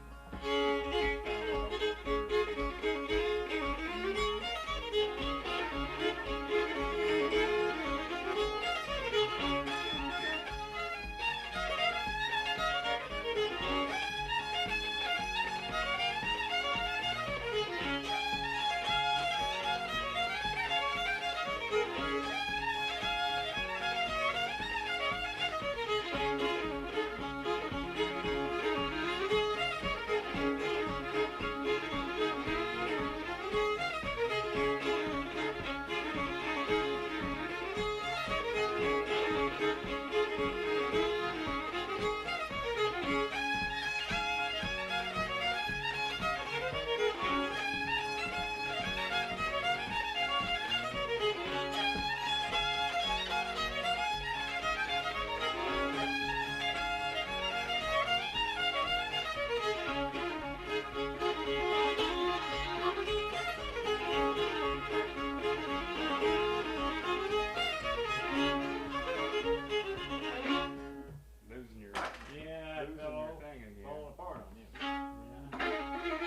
losing your Yeah, it losing fell your off. thing again. Falling apart on you. Yeah.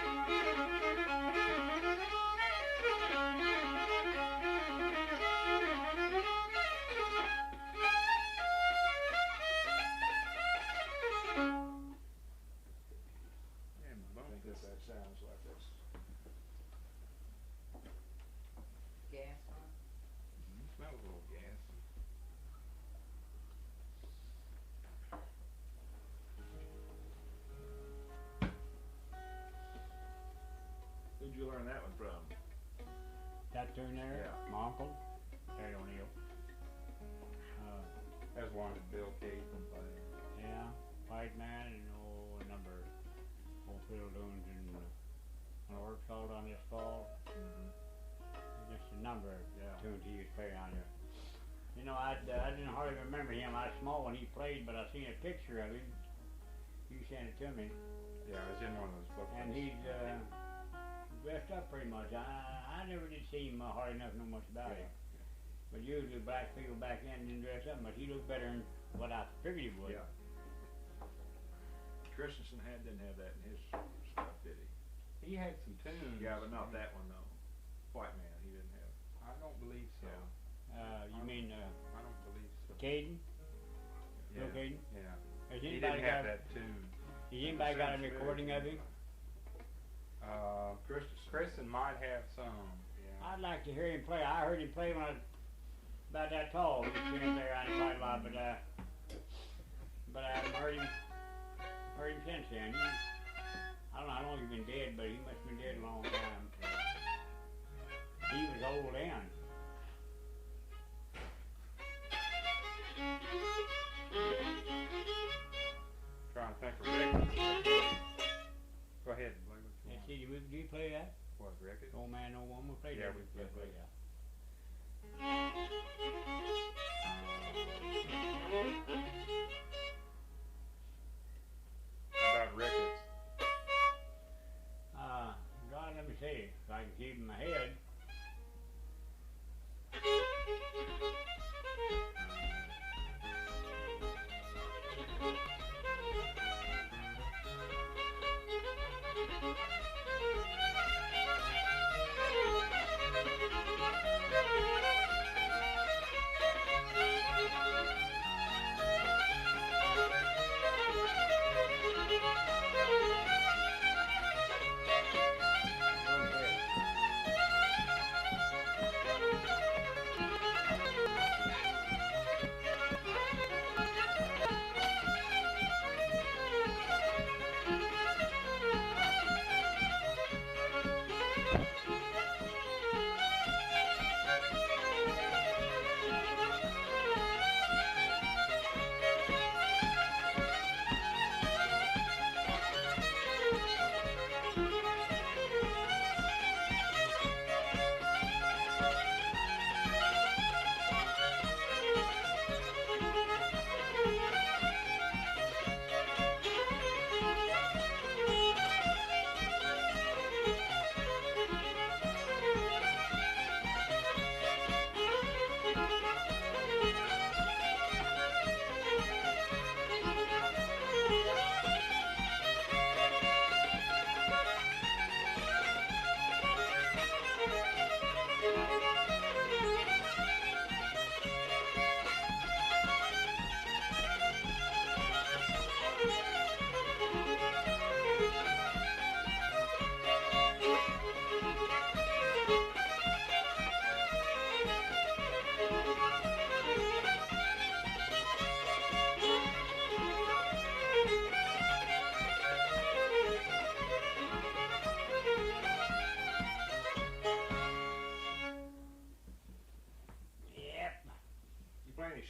Yeah, my I bone think that sounds like this. Gas on. smells a little gassy. Who'd you learn that one from? That tune there? Yeah. My uncle, Terry O'Neill. That's one that Bill Caton played. Yeah, White Man and a number of old fiddle tunes and works all on this fall. Just a number of tunes he used to play on there. You know, I didn't hardly remember him. I was small when he played, but I seen a picture of him. You sent it to me, Yeah, it was in one of those books. and he's dressed up pretty much. I never did see him hardly enough know much about him. But usually black people back then didn't dress up much. He looked better than what I figured he would. Yeah. Christensen didn't have that in his stuff, did he? He had some tunes. Yeah, but not that one though. White Man, he didn't have. I don't believe so. You mean I don't believe so. Caden? Yeah. Bill Caden? Yeah. Has He anybody didn't have got, that tune. has anybody got a Sounds recording of him? Christensen. Kristen might have some. Yeah. I'd like to hear him play. I heard him play when I was about that tall. He was here and there on quite a lot, but I haven't heard him heard him since then. I don't know how long he's been dead, but he must have been dead a long time. He was old then. Trying to think of records. Go ahead, play what you Yeah, want. see, do you play that? What, records? Old Man, No Woman, play Yeah, that. we play that. How about records? God, let me see, if I can keep in my head.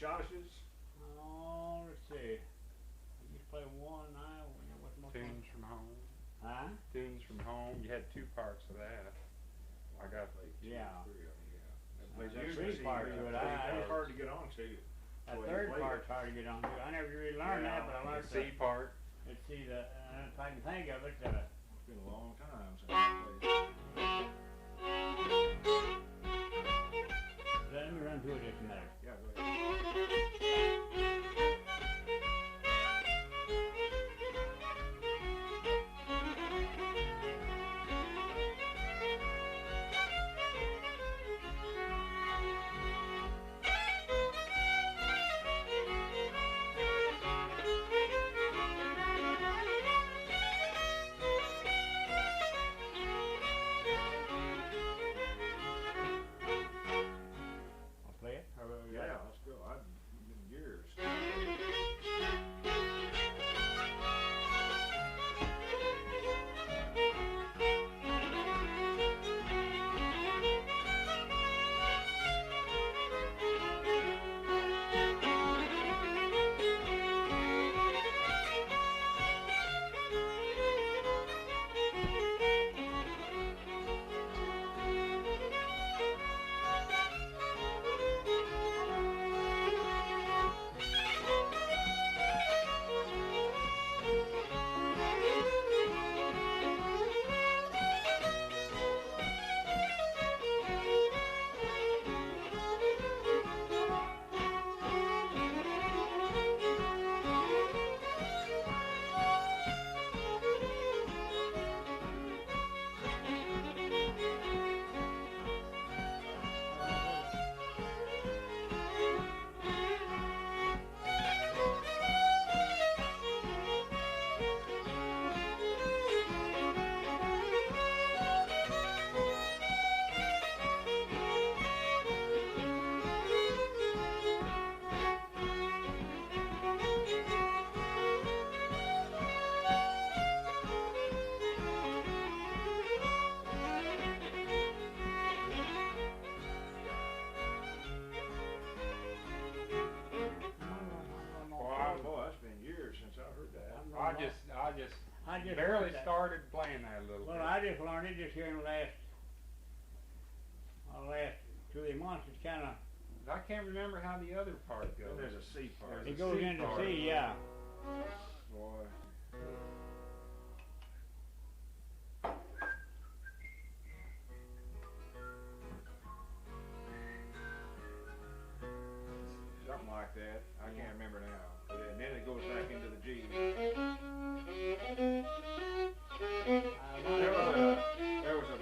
Shottishes? Oh, let's see. I just play one now. What's my Tunes from home. Huh? Tunes from home. You had two parts of that. I got Yeah. There's There's usually three parts to it. It's hard to get on to. That Well, third you play part's hard to get on to. I never really learned that, but I learned the C part. Let's see, if I can think of it, It's been a long time since I played. let me run through it just a minute. Yeah, go ahead. I just barely learned that. started playing that a little Well, bit. I just learned it just here in the last 2 or 3 months. It's kind of, I can't remember how the other part goes. Then there's a C part. it goes into part. C, yeah. Boy. Something like that. I can't remember now. And then it goes back into the G. There was a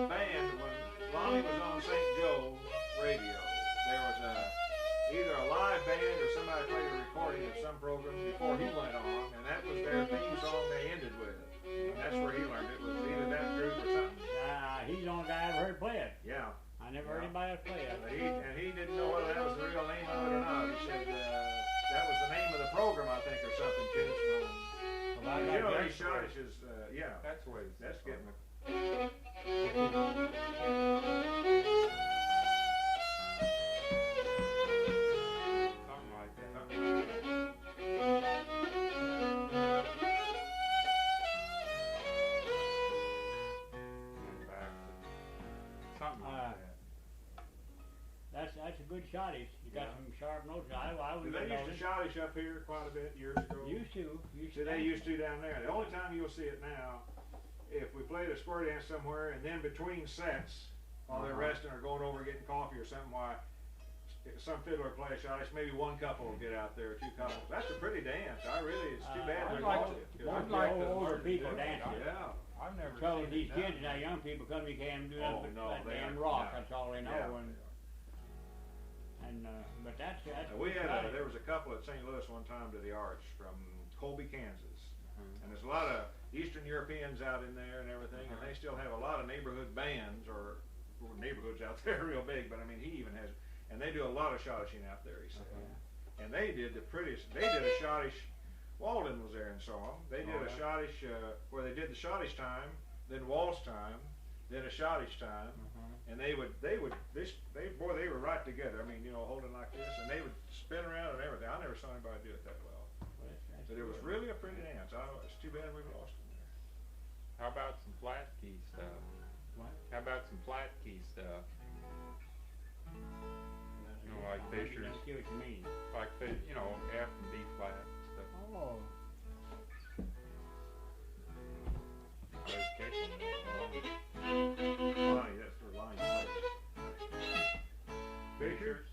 band when Lonnie was on St. Joe radio. There was either a live band or somebody played a recording of some program before he went on, and that was their theme song they ended with. And that's where he learned it. Was either that group or something. He's the only guy I ever heard play it. Yeah. I never heard anybody else play it. He didn't know whether that was the real name of it or not. He said that was the name of the program, I think, or something too. So, Well, you know, that's these shotties is, yeah, That's the way it's that's getting a something like that. And back to something like that. That's a good shotties. You got Yeah. some sharp notes. I They wouldn't used know to this. shottish up here quite a bit years ago. Used to. See, they used to down there. The only time you'll see it now, if we played a square dance somewhere, and then between sets, while they're resting or going over getting coffee or something, why some fiddler play a shottish, maybe one couple will get out there, or two couples. That's a pretty dance. It's too bad I'd we like lost to- it. 'Cause I'd I'd like to to older learn to people do it. dance it. Yeah. I've never Trouble seen these it kids done. now, young people come, you can't do Oh, nothing no, but that they damn aren't. rock. Yeah. That's all they know. Yeah. And but that's We good had shotties. there was a couple at St. Louis one time to the Arch from Colby, Kansas. Mhm. And there's a lot of Eastern Europeans out in there and everything, and they still have a lot of neighborhood bands or neighborhoods out there real big, but I mean, he even has, and they do a lot of shottishing out there, he said. And they did the prettiest, they did a shottish, Walden was there and saw them. They did a shottish, where they did the shottish time, then waltz time, then a shottish time. And they were right together. I mean, you know, holding like this, and they would spin around and everything. I never saw anybody do it that well. That's But it was good. really a pretty dance. It's too bad we lost them there. How about some flat key stuff? What? How about some flat key stuff? You know, like Fisher's, I see what you mean. like you know, F and B flat stuff. Oh. I was kicking Lonnie, that's where Lonnie plays. Fisher's.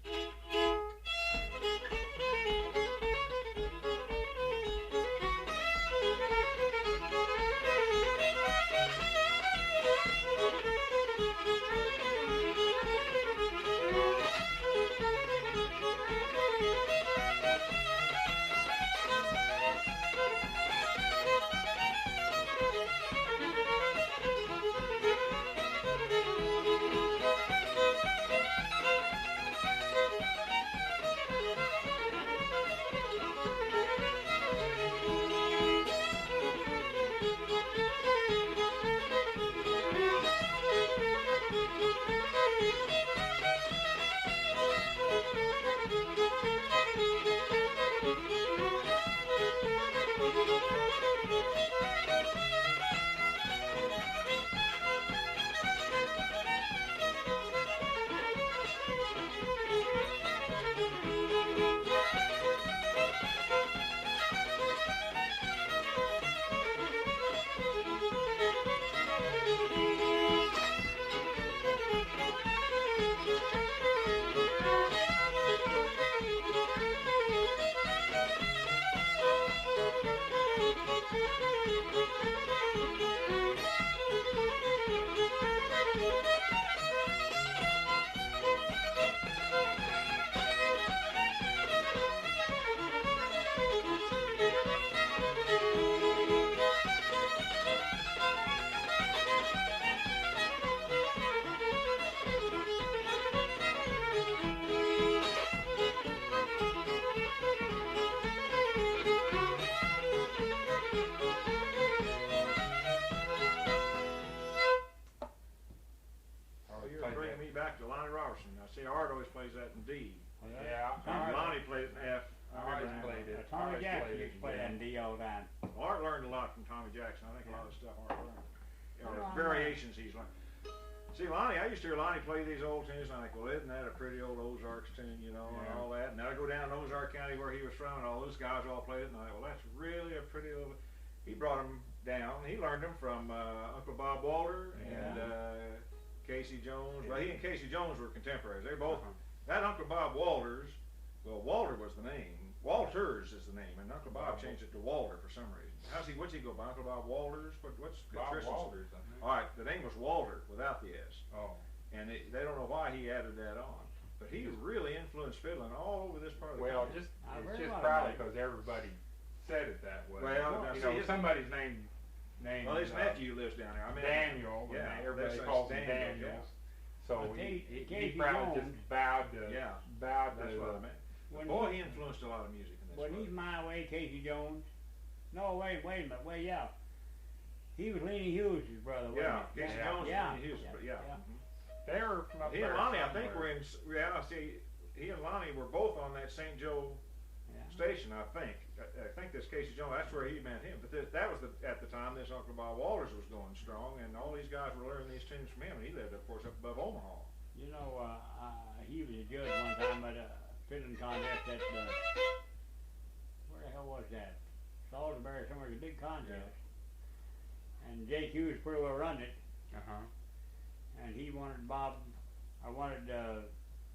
See, Art always plays that in D. Yeah, And Lonnie plays in F. I always played it. Tommy I always Jackson played it used to play in that in D all the time. Art learned a lot from Tommy Jackson. I think a lot of stuff aren't learned. Or Well, variations he's learned. See, Lonnie, I used to hear Lonnie play these old tunes, and I think, well, isn't that a pretty old Ozarks tune, you know, and all that. And then I go down to Ozark County where he was from, and all those guys all played it, and I thought, well, that's really a pretty old. He brought them down. He learned them from Uncle Bob Walter and Casey Jones. Well, he and Casey Jones were contemporaries. They both. That Uncle Bob Walters. Well, Walter was the name. Walters is the name, and Uncle Bob changed it to Walter for some reason. What's he go by? Uncle Bob Walters? What's Bob Tristan's? Walters, I think. All right, the name was Walter without the S. Oh. And they don't know why he added that on. But he really influenced fiddling all over this part of the Well, country. it's just probably because everybody said it that way. Well, now you see, know, his- somebody's name. Well, his nephew lives down there. I mean, Daniel. Yeah, and everybody that's calls him Daniel, Daniels. So Well, he Casey probably Jones- just bowed to. Yeah, Bowed that's to. what I meant. When Boy, he influenced a lot of music in this. When world. he's my way, Casey Jones. No, wait a minute. Wait, yeah. He was Lenny Hughes' brother, wasn't Yeah, he? Casey yeah. Jones Yeah. and Hughes, but yeah. Yeah. Mhm. They were from up He there and Lonnie, I think, somewhere. were in. Yeah, see, he and Lonnie were both on that St. Joe Yeah. station. I think. I think that's Casey Jones. That's where he met him. But that was at the time this Uncle Bob Walters was going strong, and all these guys were learning these tunes from him. And he lived, of course, up above Omaha. You know, he was a judge one time at a fiddling contest at where the hell was that? Salisbury somewhere, it was a big contest. And Jake Hughes pretty well run it, and he wanted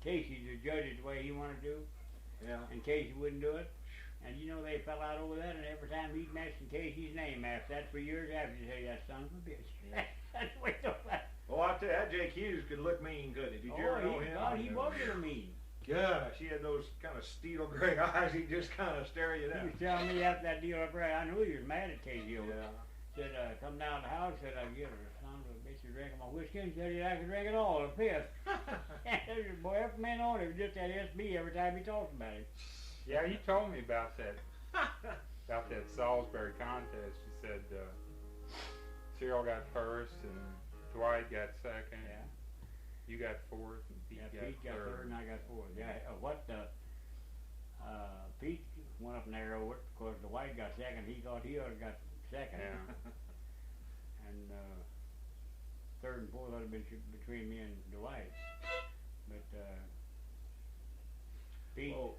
Casey to judge it the way he wanted to, Yeah. and Casey wouldn't do it. And you know they fell out over that, and every time he'd mention Casey's name after that for years after, he'd say, that son of a bitch. Yeah. That's the way it was. Well, I tell you, that Jake Hughes could look mean, couldn't he? Did you ever know him? God, he was real mean. Gosh, he had those kind of steel gray eyes. He'd just kind of stare you He down. was telling me after that deal up there, I knew he was mad at Casey over it. Yeah. Said, come down to the house, said, I'd give her a son of a bitch to drink my whiskey, and said, I could drink it all, a fifth. Boy, every man on it was just that SB every time he talked about it. Yeah, you told me about that. About that Salisbury contest. You said Cyril got first and Dwight got second. Yeah. You got fourth and Pete Pete got third and I got fourth. Yeah, Pete went up in there over it because Dwight got second. He thought he ought to got second. Yeah. And third and fourth ought to been between me and Dwight. But Pete. Well,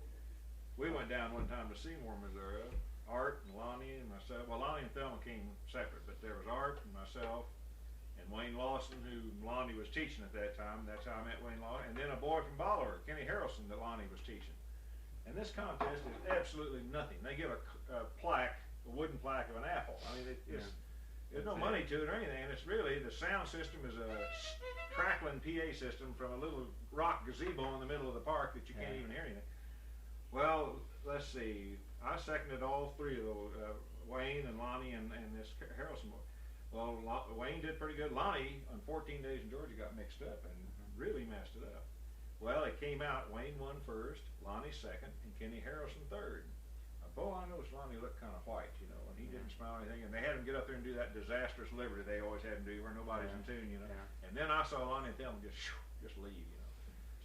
we went down one time to Seymour, Missouri. Art and Lonnie and myself. Well, Lonnie and Thelma came separate, but there was Art and myself and Wayne Lawson, who Lonnie was teaching at that time. That's how I met Wayne Lawson. And then a boy from Bolivar, Kenny Harrelson, that Lonnie was teaching. And this contest is absolutely nothing. They give a plaque, a wooden plaque of an apple. I mean, there's no money to it or anything. And it's really, the sound system is a crackling PA system from a little rock gazebo in the middle of the park that you can't even hear anything. Well, let's see. I seconded all three of those, Wayne and Lonnie and this Harrelson boy. Well, Wayne did pretty good. Lonnie, on 14 Days in Georgia, got mixed up and really messed it up. Well, it came out, Wayne won first, Lonnie second, and Kenny Harrelson third. Boy, I noticed Lonnie looked kind of white, you know, and he didn't smile or anything. And they had him get up there and do that disastrous liberty they always had him do where nobody's in tune, you know. Yeah. And then I saw Lonnie and tell him just leave, you know.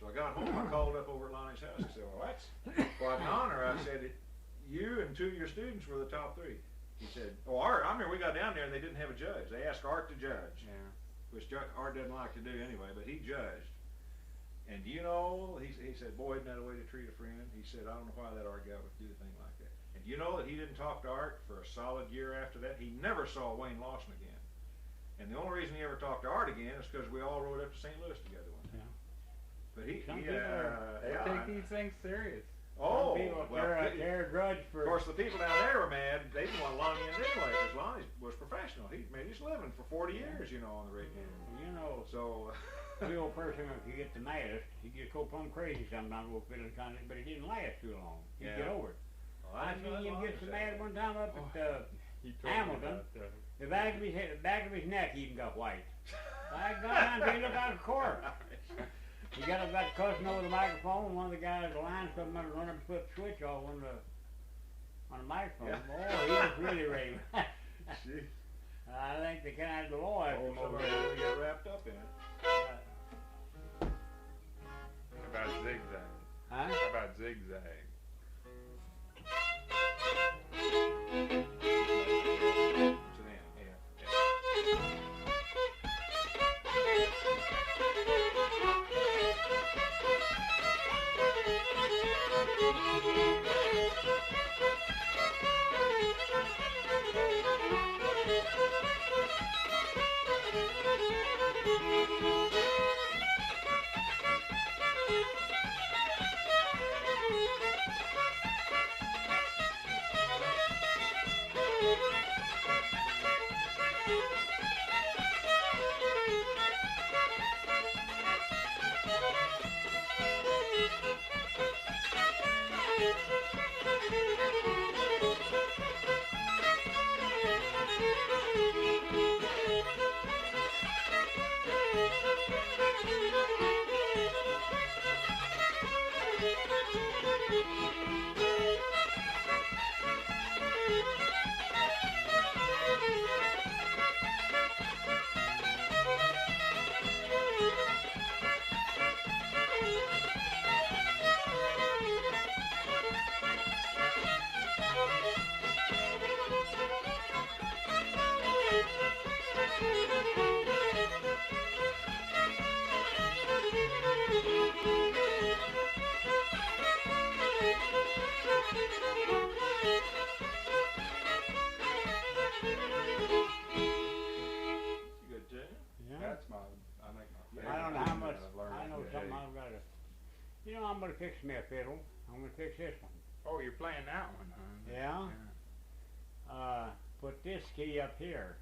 So I got home, I called up over at Lonnie's house. I said, well, that's quite an honor. I said, you and two of your students were the top three. He said, oh, Art, I remember we got down there and they didn't have a judge. They asked Art to judge, which Art doesn't like to do anyway, but he judged. And you know, he said, boy, isn't that a way to treat a friend? He said, I don't know why that Art guy would do a thing like that. And you know that he didn't talk to Art for a solid year after that? He never saw Wayne Lawson again. And the only reason he ever talked to Art again is because we all rode up to St. Louis together one time. But They take these things serious. Oh, Some people well, they're a grudge for. of course, the people down there were mad. They didn't want Lonnie in anyway because Lonnie was professional. He made his living for 40 years, you know, on the radio. You know, So, the old person, if you get the maddest, he just go plumb crazy sometimes with fiddling contest, but it didn't last too long. He'd get over it. well, I seen him get so mad one time up at You told Hamilton. me about the back of his neck even got white. By God, he looked like a corpse. He got up, got cussing over the microphone, and one of the guys at the line come up and run up and flip the switch off on the microphone. Boy, he was really raving. Gee. I think they kind of the law after him over somebody there. really got wrapped up in it. How about zigzag? Huh? How about zigzag? It's an end. Yeah. Good tune. Yeah. That's my, I think my favorite. I don't know how tune much, that I've learned I know today. something I've got to, you know, I'm gonna fix me a fiddle. I'm gonna fix this one. Oh, you're playing that one, huh? Yeah. Put this key up here.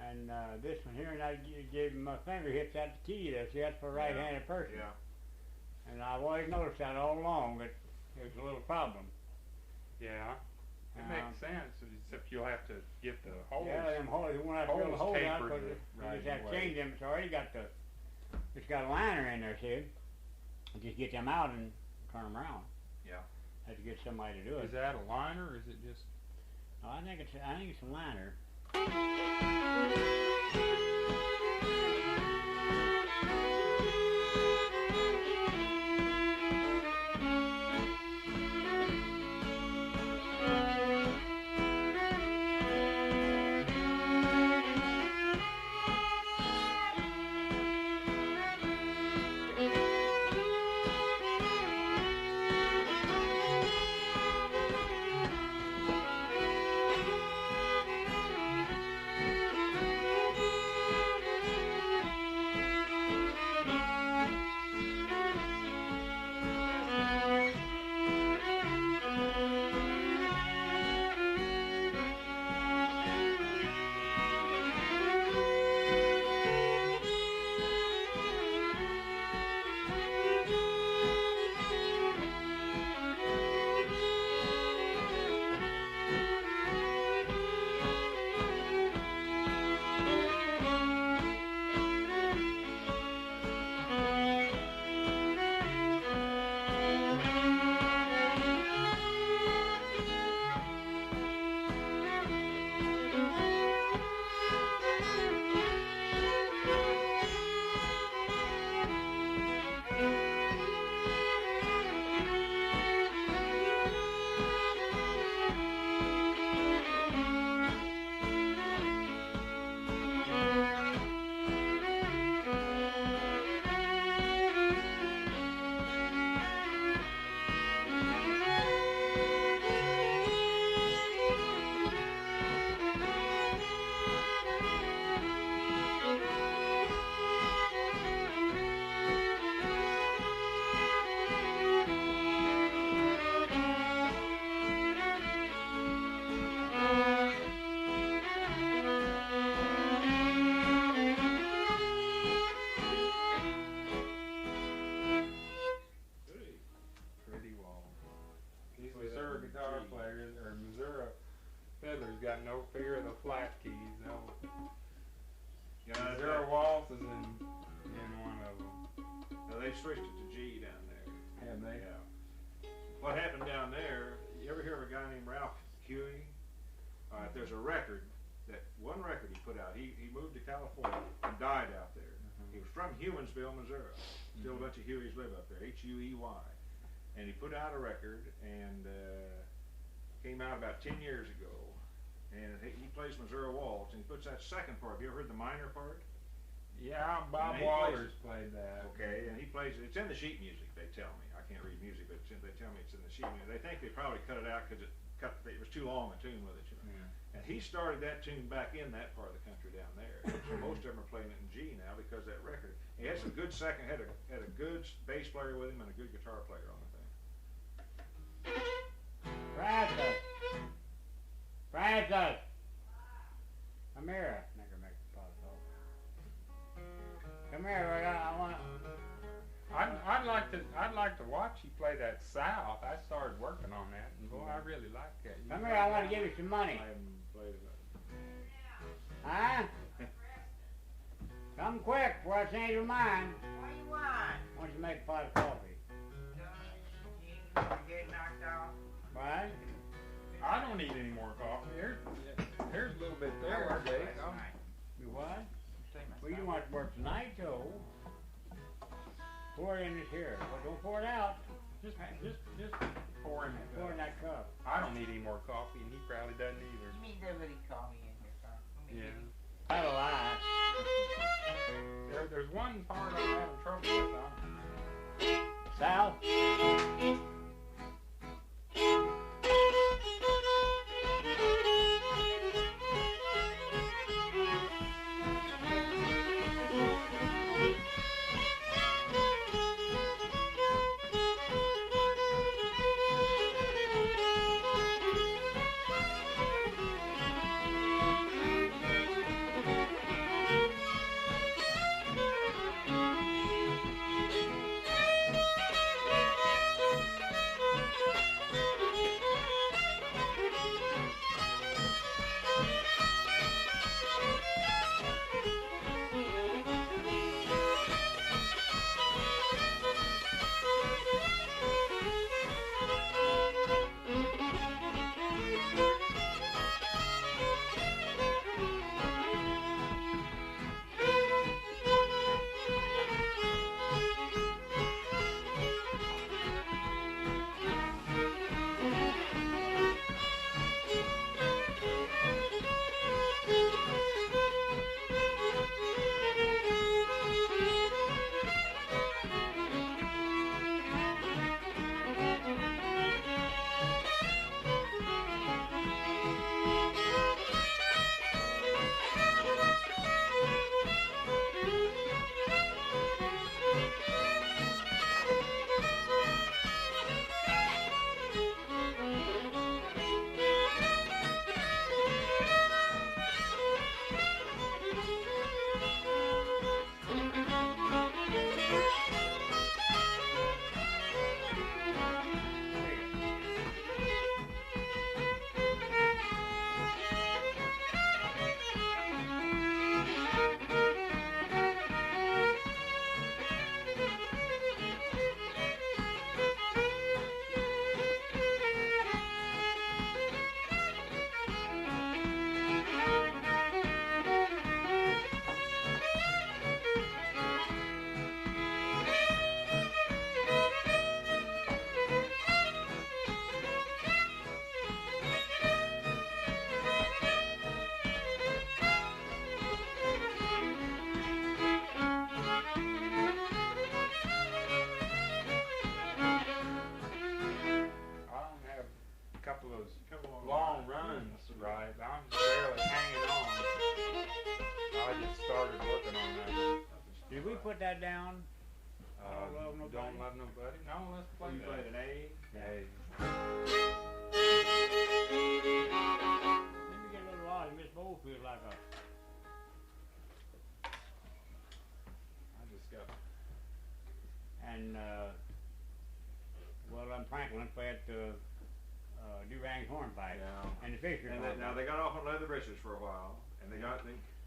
And this one here, and I gave my finger hits that key. That's for a right-handed person. Yeah. And I've always noticed that all along, but it was a little problem. Yeah. It makes sense, except you'll have to get the holes. Yeah, them holes, you won't have to drill the Holes hole out, tapered because the you right just have to way. change them. It's already got it's got a liner in there, see? You just get them out and turn them around. Yeah. Have to get somebody to do it. Is that a liner, or is it just? I think it's a liner. Fiddler's got no fear of the flat keys. No. Yeah, Zero waltz is in one of them. Now they switched it to G down there. Have they? Yeah. What happened down there? You ever hear of a guy named Ralph Huey? There's a record one record he put out. He moved to California and died out there. He was from Humansville, Missouri. Still a bunch of Hueys live up there. H-U-E-Y. And he put out a record and came out about 10 years ago. And he plays Missouri Waltz, and he puts that second part. Have you ever heard the minor part? Yeah, Bob Yeah, he Waters played that. Okay, and he plays it. It's in the sheet music, they tell me. I can't read music, but they tell me it's in the sheet music. They think they probably cut it out because it was too long a tune with it, you know. Yeah. And he started that tune back in that part of the country down there. So most of them are playing it in G now because of that record. He had some good had a good bass player with him and a good guitar player on the thing. Francis! Francis! Come here. Make her make the pot of coffee. Come here, I want. I'd like to watch you play that South. I started working on that, and boy, I really like that. Come here, I want to give you some money. I haven't played it. Huh? Come quick before I change your mind. What do you want? Why don't you make a pot of coffee? You get knocked off. What? I don't need any more coffee. Here's a little bit I there, worked Jake. last night. You what? Take my Well, you stuff. want to work tonight, Joe. Pour it in this here. Well, don't pour it out. Just pour him. Pour in that cup. I don't need any more coffee, and he probably doesn't either. You mean nobody call me in here, son? Yeah. That's a lie. There's one part I'm having trouble with. Sal? long runs, right? I'm barely hanging on. I just started working on that. Did we put that down? Don't Love Nobody? Don't love nobody. No, let's play You that. played an A. Hey. Let me get a little loud. Miss Bowl feels like a. I just got. And well, Franklin played Durang Hornpipe Yeah. and the Fisher. And now they got off on leather britches for a while, and of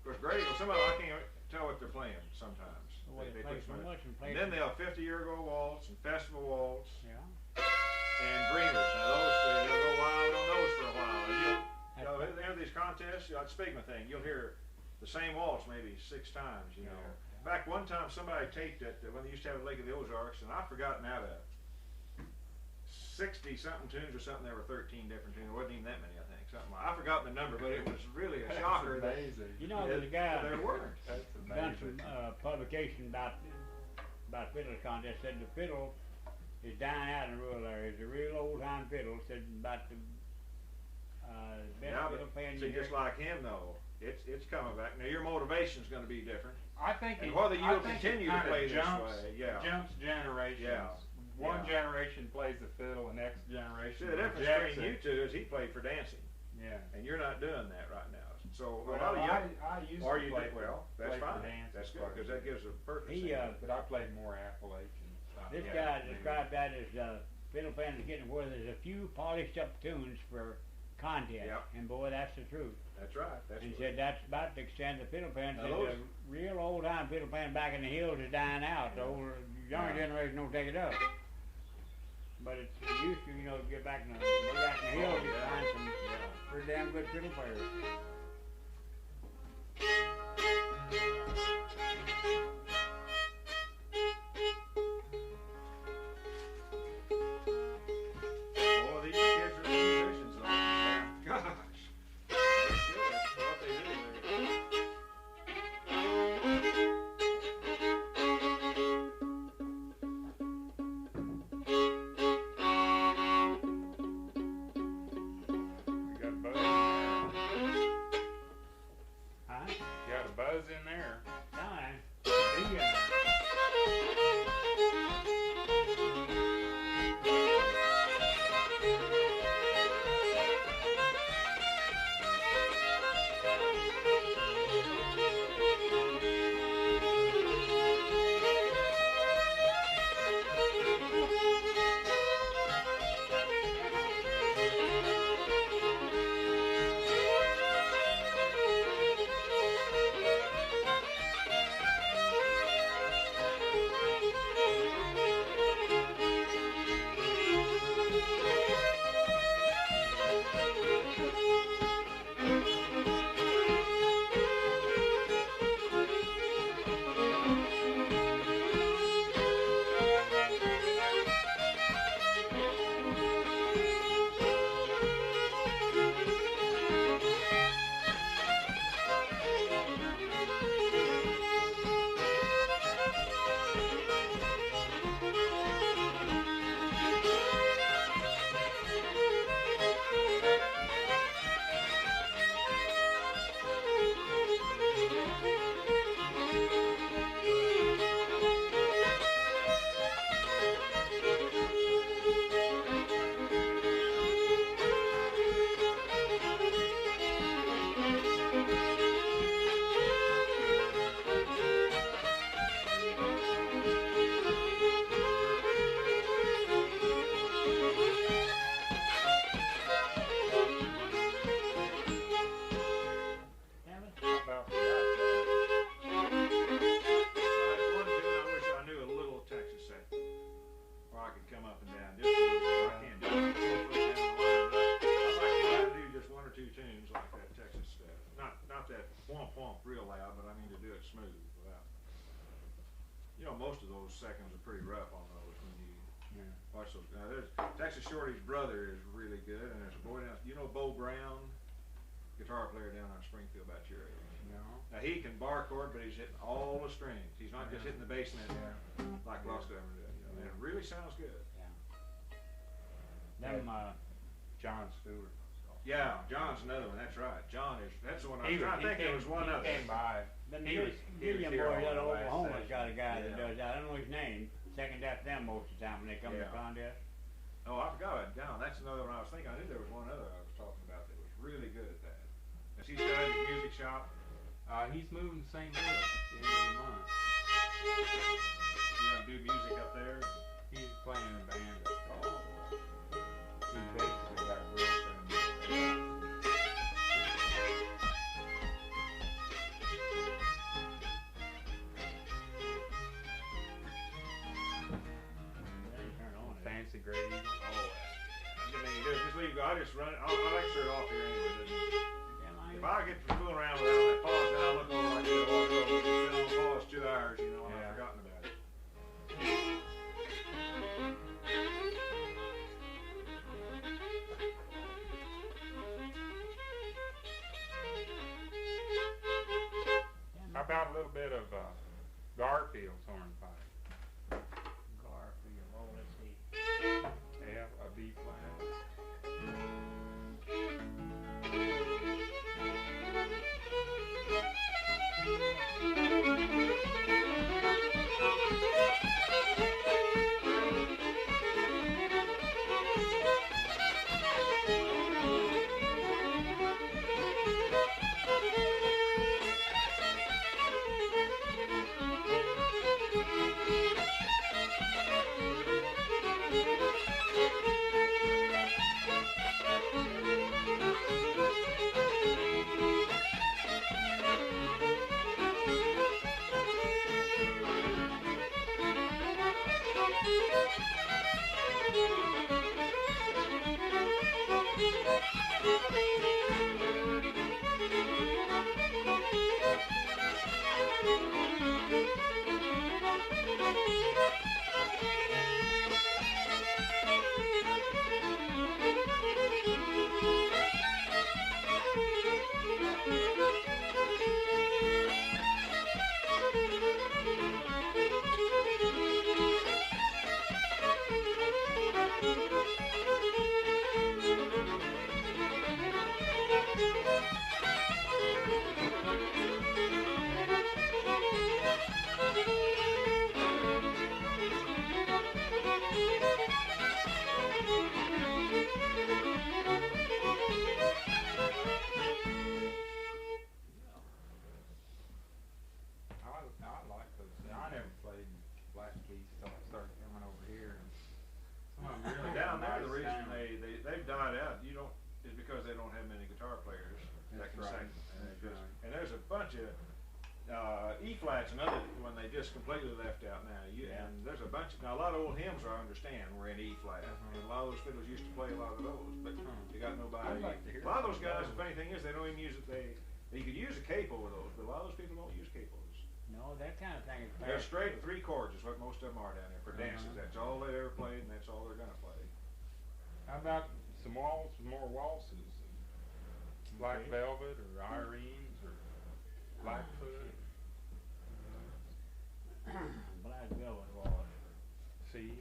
course, great. Well, some of them I can't tell what they're playing sometimes. Well, they play put so some in. much and play. And then they'll 50-year-ago waltz and festival waltz Yeah. and dreamers. Now they'll go wild on those for a while. And they have these contests. Speaking of thing, you'll hear the same waltz maybe 6 times. You know. In fact, one time somebody taped it when they used to have a Lake of the Ozarks, and I've forgotten out of 60-something tunes or something. There were 13 different tunes. There wasn't even that many, I think. Something I've forgotten the number, but it was really a shocker. That's amazing. You know, there's a guy There weren't. That's done amazing. some publication about fiddle contest. Said the fiddle is dying out in the rural areas. The real old time fiddle said about the best Yeah, fiddle but playing see, you just hear. like him though, it's coming back. Now your motivation's gonna be different. I think And it, whether I you'll think continue it to kinda play this jumps, way, yeah. jumps generations. Yeah. One Yeah. generation plays the fiddle, the next See, generation the difference rejects between you it. two is he played for dancing, Yeah. and you're not doing that right now. So a Well, lot of young, I used or to you play did for, well. That's play for fine. dance That's as good far because as- that gives a purpose. He, in it. But I played more Appalachian style. This Yeah, guy maybe. described that as fiddle playing is getting where there's a few polished up tunes for contest. Yep. And boy, that's the truth. That's right. That's And he what- said that's about the extent of fiddle playing. Now Said those- the real old time fiddle playing back in the hills is dying out. The older, younger Yeah. generation don't take it up. But it's used to, get back in the hills, you yeah. find some pretty damn good fiddle players. Boy, these kids are musicians though. Gosh. That's good. That's what they do there. You got a buzz in there. Huh? You got a buzz in there. Time. Big in there. Damn it. How about That's one tune I wish I knew a little Texas second, where I could come up and down just a little bit. I can't do it. I'd like to do just one or two tunes like that Texas stuff. Not that whomp whomp real loud, but I mean to do it smooth without. Most of those seconds are pretty rough on those when you watch those. Now there's Texas Shorty's brother is really good, and there's a boy down. Bo Brown, guitar player down on Springfield about your age. No. Now he can bar chord, but he's hitting all the strings. He's not just hitting the bass net like Lost Governor did. And it really sounds good. Them, John Stewart. Yeah, John's another one. That's right. That's the one I He was trying to think. There was one he other. came by. them He was Gilliam here boys on out of the last Oklahoma's got a session. guy that Yeah. does that. I don't know his name. Second after them most of the time when they come to Yeah. the contest. Oh, I forgot it. Down. That's another one I was thinking. I knew there was one other I was talking about that was really good at that. Is he still at his music shop? He's moving to St. Louis at the end of the month. You gonna do music up there? He's playing in a band up there. He basically got a girlfriend. Then you turn on it. Fancy Gravy. Oh, I mean, just leave. I just run. I'll lecture it off here anyway. Yeah, If I get to fooling around without that pause, then I'll look over like this. It's been on pause 2 hours, and Yeah. I've forgotten about it. How about a little bit of Garfield's hornpipe? Garfield. Oh, let's see. Yeah, a B flat. guitar players that That's can right. sing. That's right. And there's a bunch of E-flats, another one they just completely left out now. Yeah. And there's a bunch of, now a lot of old hymns I understand were in E-flat, and a lot of those fiddlers used to play a lot of those, but they got nobody. I'd like to hear A lot of those some guys, of the funny thing is, they don't even use it, you could use a capo with those, but a lot of those people don't use capos. No, that kind of thing is They're bad. straight 3 chords is what most of them are down there for dances. That's all they ever played, and that's all they're gonna play. How about some more waltzes? Black Velvet or Irene's or Blackfoot? Black velvet was. See?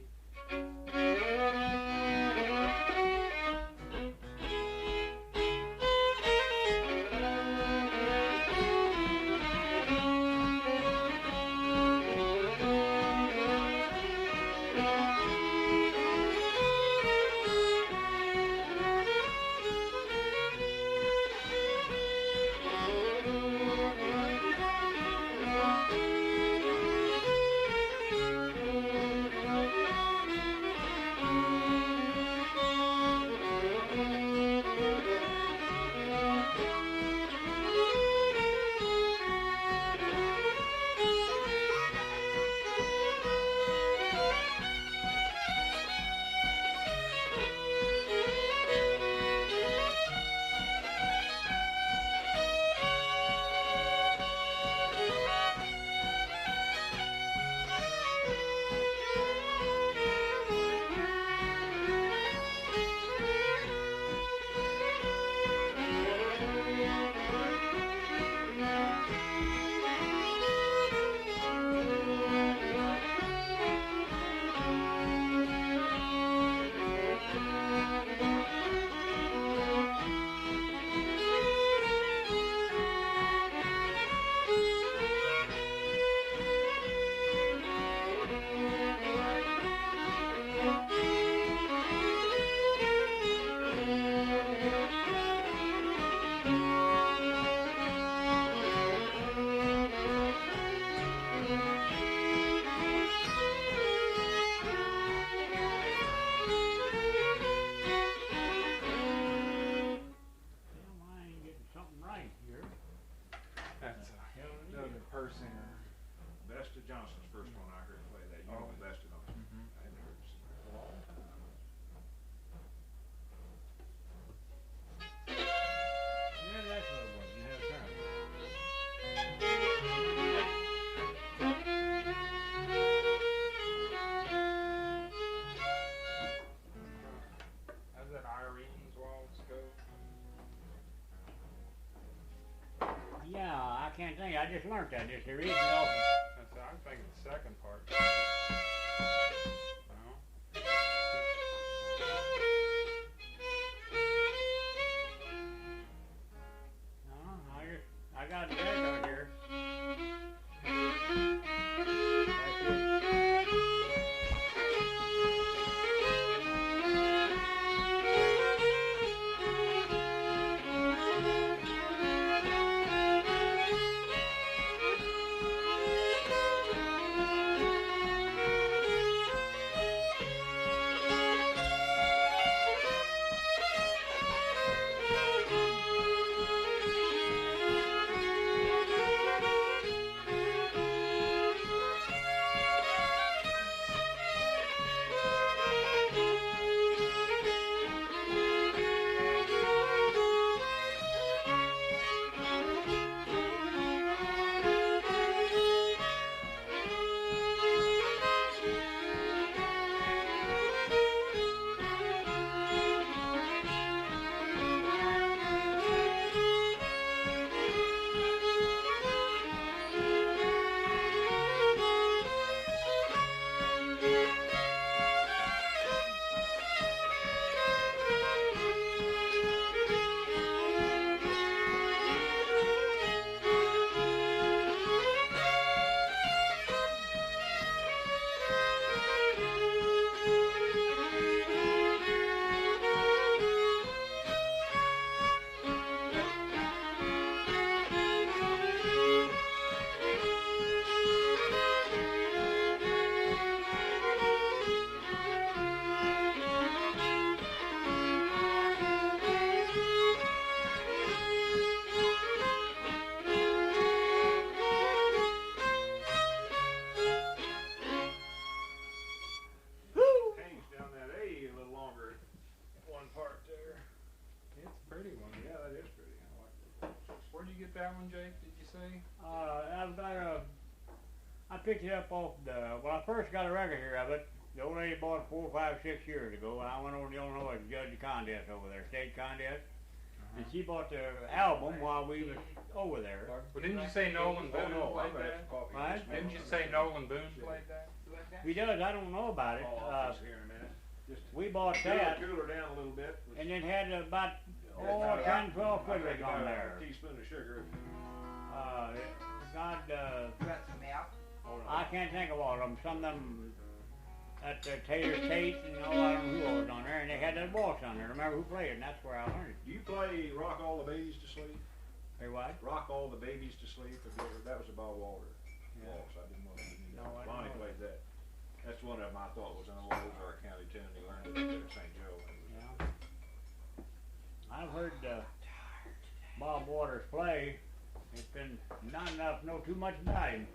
Johnson's first one I heard play that. You know, invested on it. I hadn't heard it in a long time. Yeah, that's what it was. You had a turn. How's that Irene's waltz go? Yeah, I can't think. I just learned that just recently. No. I'm thinking the second part. No? No, I got the record here. say? I've got I picked it up off well, I first got a record here of it. The old lady bought it 4, 5, 6 years ago, and I went over to Illinois to judge the contest over there, state contest. And she bought the album while we was over there. Well, didn't you say Nolan Boone Oh, played I'm gonna have that? to copy What? this. Didn't you say Nolan Boone played that? He does, I don't know about it. Oh, I'll fix it here in a minute. Just We bought cool that, her down a little bit. and then had about, About 10, 12 I fiddlers think on about there. a teaspoon of sugar. God, Got some milk. Hold on. I can't think of all of them. Some of them, that Taylor Tate and all, I don't know who all was on there, and they had that waltz on there. Remember who played it, and that's where I learned it. Do you play Rock All the Babies to Sleep? Hey, what? Rock All the Babies to Sleep? Have you ever- That was a Bob Walter Yeah. waltz. I didn't know if you knew No, that. I Lonnie didn't know played that. That's one of them I thought was an old Ozark County tune. He learned it at St. Joe. Yeah. I've heard Bob Waters play. It's been not enough to know too much about him.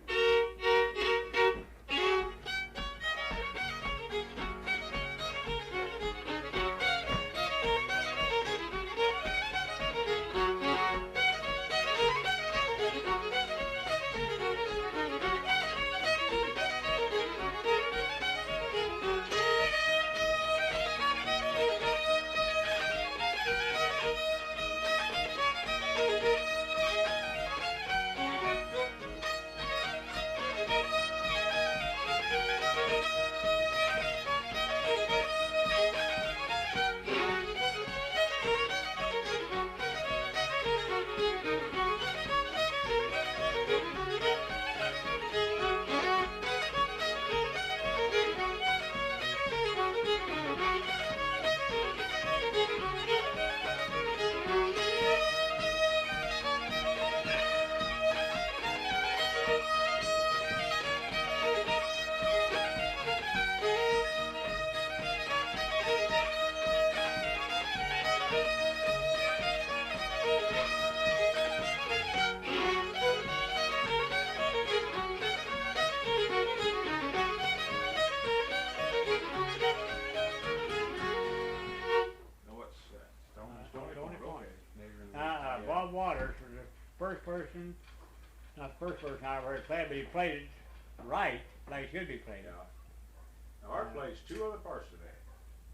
Bob Waters was the first person, not the first person I ever heard play, but he played it right, like it should be played. Yeah. Now Art plays 2 other parts today.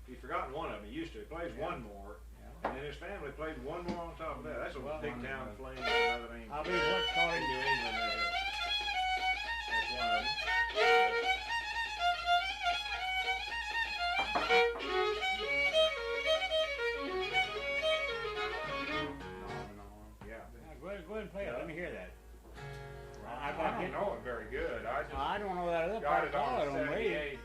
He's forgotten one of them. He used to. He plays one more, and then his family played one more on top of that. That's a big town flame with another name. I'll be what's called in New England. That's one of them. Yeah. Go ahead and play it. Let me hear that. I don't know it very good. I don't know that other Got part it at all. I on don't believe. 78.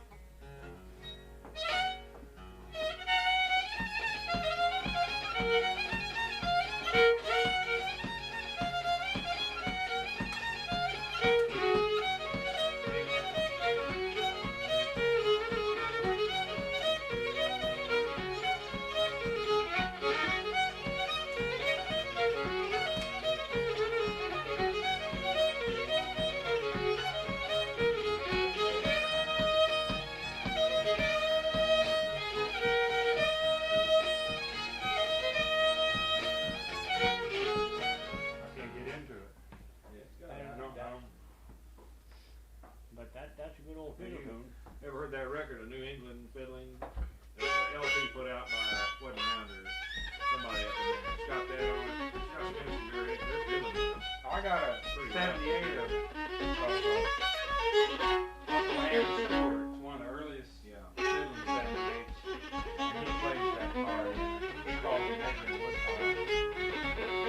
That's a good old fiddle tune. Ever heard that record of New England fiddling? LP put out by wasn't Rounder, somebody up in there. It's got that on it. It's got some instrument. They're fiddling it. I got a Pretty 78 of Uncle Harry Stewart. It's one of the earliest fiddling 78s. And he plays that part. He calls it Henry Woodpile.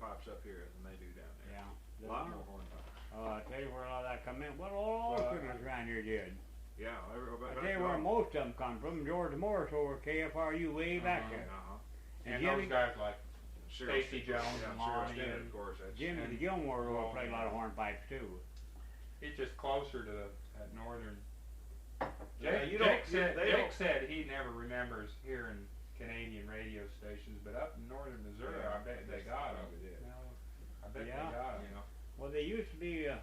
hornpipes up here than they do down there. Yeah. A lot more hornpipes. I tell you where all that come in. Well, all fiddlers around here did. Yeah, I tell you where most of them come from. George Morris over KFRU way back there. And those guys like Cyril Stacy Jones and Lonnie Stinnett, and of course. That's Jimmy the Gilmore over played a lot of hornpipes too. he's just closer to that northern. Yeah, Jake said he never remembers hearing Canadian radio stations, but up in northern Missouri, I bet they got them. I bet they got them. Well, they used to be, I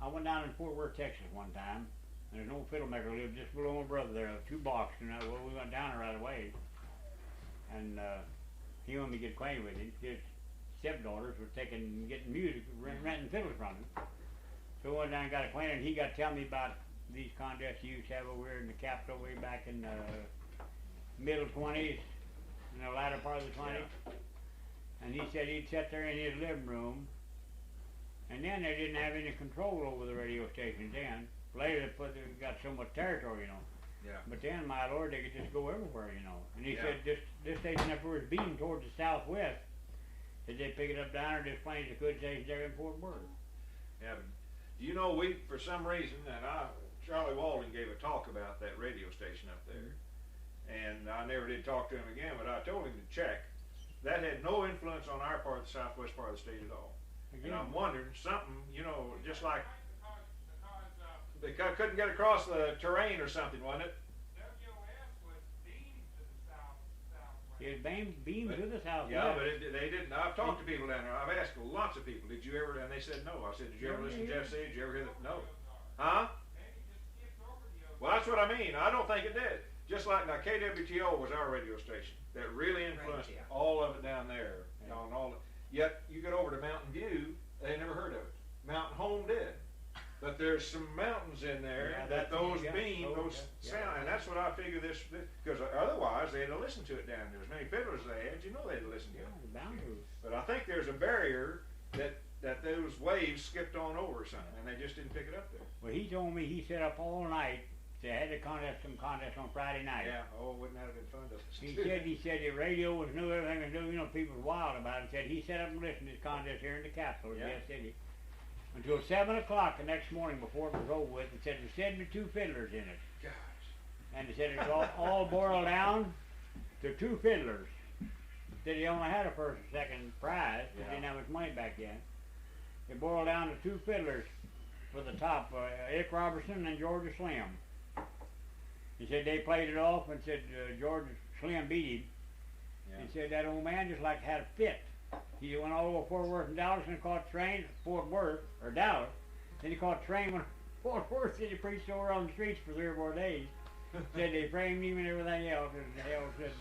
went down in Fort Worth, Texas one time, and there's an old fiddle maker lived just below my brother there, 2 blocks, and we went down there right away, and he wanted me to get acquainted with him. His stepdaughters were getting music, renting fiddles from him. So I went down and got acquainted, and he got to tell me about these contests he used to have over here in the capital way back in the middle 20s, in the latter part of the 20s. And he said he'd sit there in his living room, and then they didn't have any control over the radio stations then. Later they got so much territory, Yeah. But then, my lord, they could just go everywhere, And he said this station up there was beating towards the southwest. Said they pick it up down there, just plain as they could stations there in Fort Worth. Yeah, but we, for some reason, Charlie Walden gave a talk about that radio station up there, and I never did talk to him again, but I told him to check. That had no influence on our part, the southwest part of the state at all. And I'm wondering, something, just like, they couldn't get across the terrain or something, wasn't it? It beamed to the southwest. Yeah, but they didn't. I've talked to people down there. I've asked lots of people, did you ever, and they said no. I said, did you ever listen to Jeff say? Did you ever hear that? No. Huh? Well, that's what I mean. I don't think it did. Just like now, KWTO was our radio station that really influenced all of it down there. Yet you get over to Mountain View, they never heard of it. Mountain Home did. But there's some mountains in there that those sound, and that's what I figure this, because otherwise they'd have listened to it down there. As many fiddlers as they had, they'd have listened to it. But I think there's a barrier that those waves skipped on over or something, and they just didn't pick it up there. Well, he told me he sat up all night. They had some contest on Friday night. Yeah, wouldn't that have been fun to listen He to? said the radio was new, everything was new, people were wild about it. He said he sat up and listened to this contest here in the capital, Yes City, until 7 o'clock the next morning before it was over with. It said there were 72 fiddlers in it. Gosh. And they said it was all boiled down to 2 fiddlers. Said he only had a first and second prize, because they didn't have much money back then. It boiled down to 2 fiddlers for the top, Ick Robertson and Georgia Slim. He said they played it off and said Georgia Slim beat him. He said that old man just like had a fit. He went all over Fort Worth and Dallas and caught train at Fort Worth, or Dallas. Then he caught train when Fort Worth, and he preached over on the streets for 3 or 4 days. Said they framed him and everything else, and hell said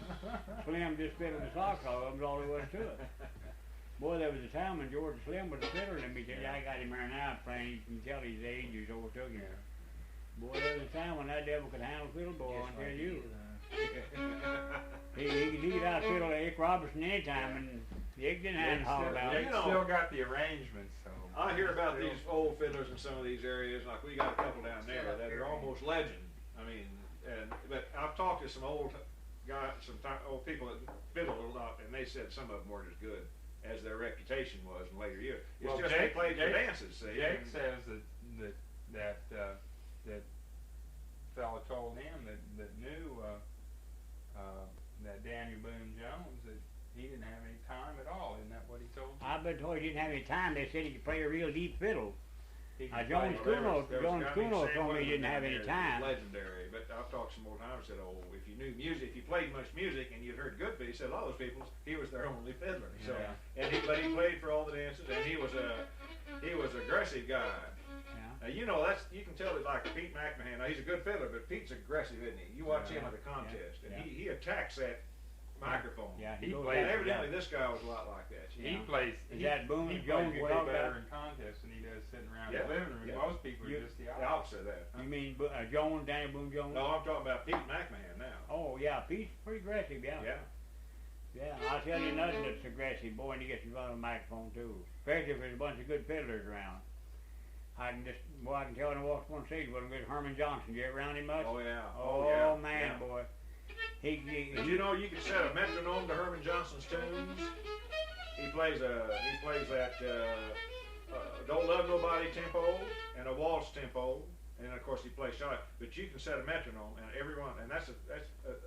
Slim just fiddled the socks off of him, all there was to it. Boy, there was a time when George Slim was a fiddler, and me tell you, I got him there now playing. You can tell his age is overtook him. Boy, there was a time when that devil could handle fiddle, boy, I tell you. He could out fiddle Ick Robertson anytime, and Ick didn't have to holler about it. They still got the arrangements, so. I hear about these old fiddlers in some of these areas, like we got a couple down there that are almost legend. I mean, but I've talked to some old guys, old people that fiddle a lot, and they said some of them weren't as good as their reputation was in later years. It's just they played their dances. See? Jake says that fella told him that knew that Daniel Boone Jones that he didn't have any time at all. Isn't that what he told you? I've been told he didn't have any time. They said he could play a real deep fiddle. Jones Kuno told me he didn't have any time. Legendary, but I've talked to some old timers said, if you knew music, if you played much music and you'd heard good fiddle, he said a lot of those people, he was their only fiddler. So, but he played for all the dances, and he was an aggressive guy. Now, you can tell it like Pete McMahon. Now, he's a good fiddler, but Pete's aggressive, isn't he? You watch him at the contest, and he attacks that microphone. Yeah, he plays. And evidently, this guy was a lot like that. He plays. Is that Boone Jones you way talking better about? in contests than he does sitting around in the living room. Most people are just the opposite of that. You mean Jones, Daniel Boone Jones? No, I'm talking about Pete McMahon now. Oh yeah, Pete's pretty aggressive. Yeah, I'll tell you nothing that's aggressive, boy, and he gets in front of the microphone too. Especially if there's a bunch of good fiddlers around. I can tell when I walked on stage, wasn't good. Herman Johnson, you ever around him much? Oh yeah. Oh man, boy. Did you know you could set a metronome to Herman Johnson's tunes? plays that Don't Love Nobody tempo and a waltz tempo, and of course he plays shot. But you can set a metronome, and everyone, and that's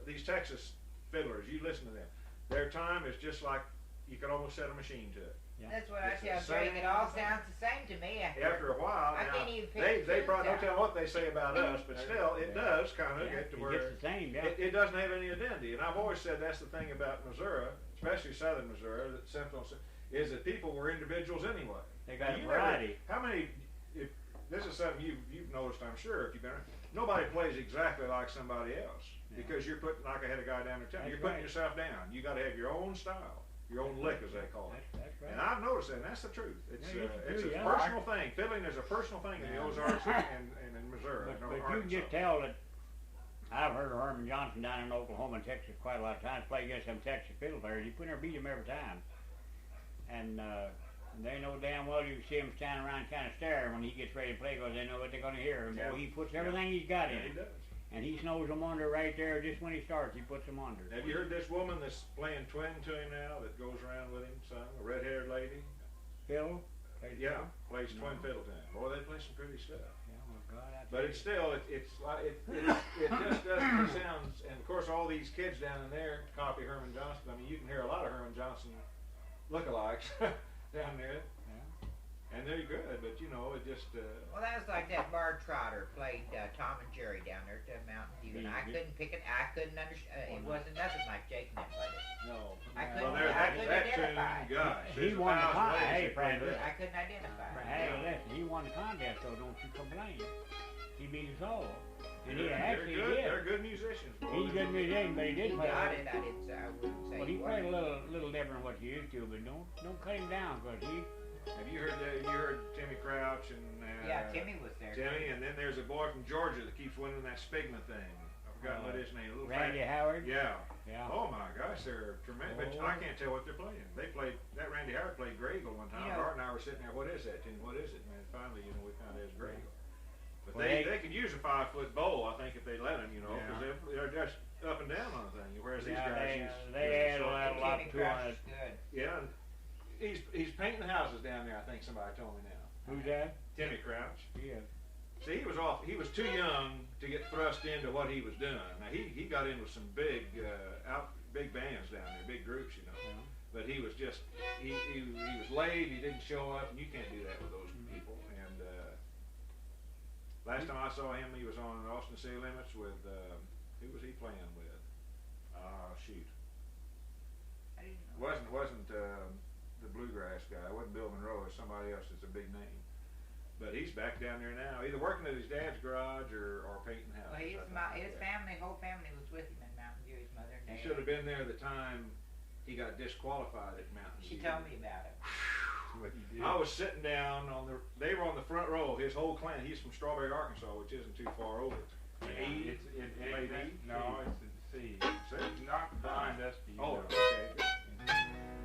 these Texas fiddlers. You listen to them. Their time is just like you can almost set a machine to it. Yeah. That's what I It's tell the same- Jake. It all sounds the same to me After a while, I now, can't even pick they the probably don't tunes tell what they say about us, but still, it does kind of Yeah, get to it where gets the same, yeah. it doesn't have any identity. And I've always said that's the thing about Missouri, especially southern Missouri, that central, is that people were individuals anyway. They got You a never- variety. How many? If this is something you've noticed, I'm sure, if you've been around, nobody plays exactly like somebody else Yeah. because you're putting, like I had a guy down there telling me, That's you're putting right. yourself down. You got to have your own style, your own lick, as they call it. That's right. And I've noticed that, and that's the truth. It's Yeah, it's it's true, a yeah. personal thing. Fiddling is a personal thing in the Yeah. Ozarks and in Missouri. But and you can Arkansas. just tell that I've heard of Herman Johnson down in Oklahoma and Texas quite a lot of times play against them Texas fiddle players. You put there beat them every time. And they know damn well you see him standing around kind of staring when he gets ready to play because they know what they're going to hear. And Yeah. boy, he puts everything he's got in Yeah, he it. does. And he snows them under right there just when he starts. He puts them under. Have you heard this woman that's playing twin to him now that goes around with him, son? A red-haired lady? Fiddle? Yeah, plays twin No. fiddle to him. Boy, they play some pretty stuff. Yeah, well, God, I But tell it's you. still, it just doesn't sound, and of course all these kids down in there copy Herman Johnson. I mean, you can hear a lot of Herman Johnson lookalikes down there, Yeah. and they're good, but you know, it just, Well, that was like that Bar Trotter played Tom and Jerry down there at Mountain View, and I Mhm. couldn't pick it. I couldn't understand. It wasn't nothing like Jake and them played it. no. I Yeah. couldn't. Well, there, I that, couldn't that tune, identify. gosh. He there's a won the thousand pie. ways Hey, to play Frank, that. I couldn't identify. Hey, listen, he won the contest, so don't you complain. He beat us all. And he They're actually good, did. they're good musicians. boy. He's a good musician, but he did He play. got it. I didn't say. I wouldn't say. Well, he he played a wasn't. little different than what you used to, but don't cut him down, because he. Have you heard that? You heard Timmy Crouch and Yeah, Timmy was there. Timmy, and then there's a boy from Georgia that keeps winning that Spigma thing. I've forgotten what his name. A little Randy fat- Howard. Yeah. Yeah. Oh my gosh, they're tremendous. But Oh. I can't tell what they're playing. They played that Randy Howard played Graygle one time. You know- Art and I were sitting there. What is that tune? What is it, man? Finally, you know, we found it as Graygle. But Well, they could use a 5-foot bow, I think, if they let them, you know, because Yeah. they're just up and down on the thing. Whereas these Yeah, guys, use they add a soft- lot Timmy to Crouch it. is good. Yeah, and he's painting houses down there. I think somebody told me now. Who's that? Timmy Crouch. Yeah. See, he was too young to get thrust into what he was doing. Now he got in with some big bands down there, big groups, you know. Yeah. But he was just he was late. He didn't show up, and you can't do that with those people. And last time I saw him, he was on Austin City Limits with who was he playing with? Shoot, I didn't know. wasn't the bluegrass guy. It wasn't Bill Monroe. It's somebody else that's a big name. But he's back down there now, either working at his dad's garage or painting houses. Well, I think. his family, whole family was with him in Mountain View. His mother and He dad. should have been there the time he got disqualified at Mountain She View. told me about it. What you did. I was sitting down they were on the front row, his whole clan. He's from Strawberry, Arkansas, which isn't too far over. It's maybe. no, it's a C. See? Not behind us, but you Oh, know. okay.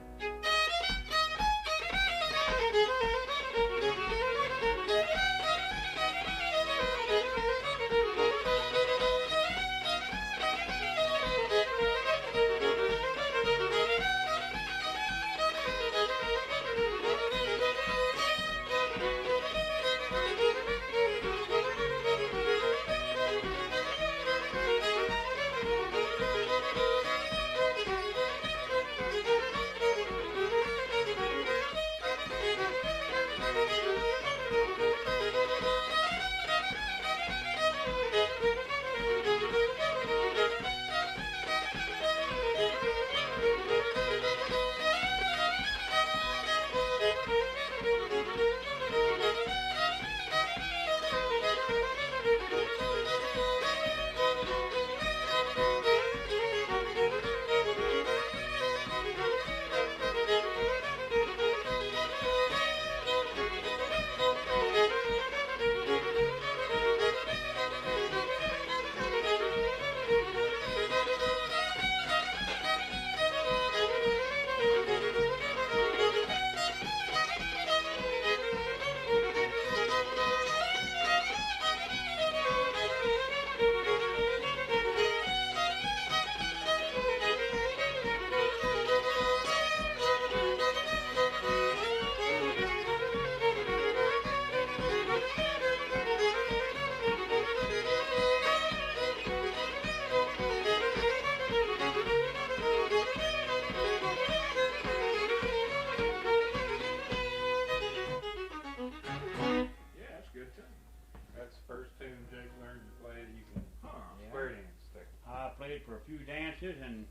for a few dances, and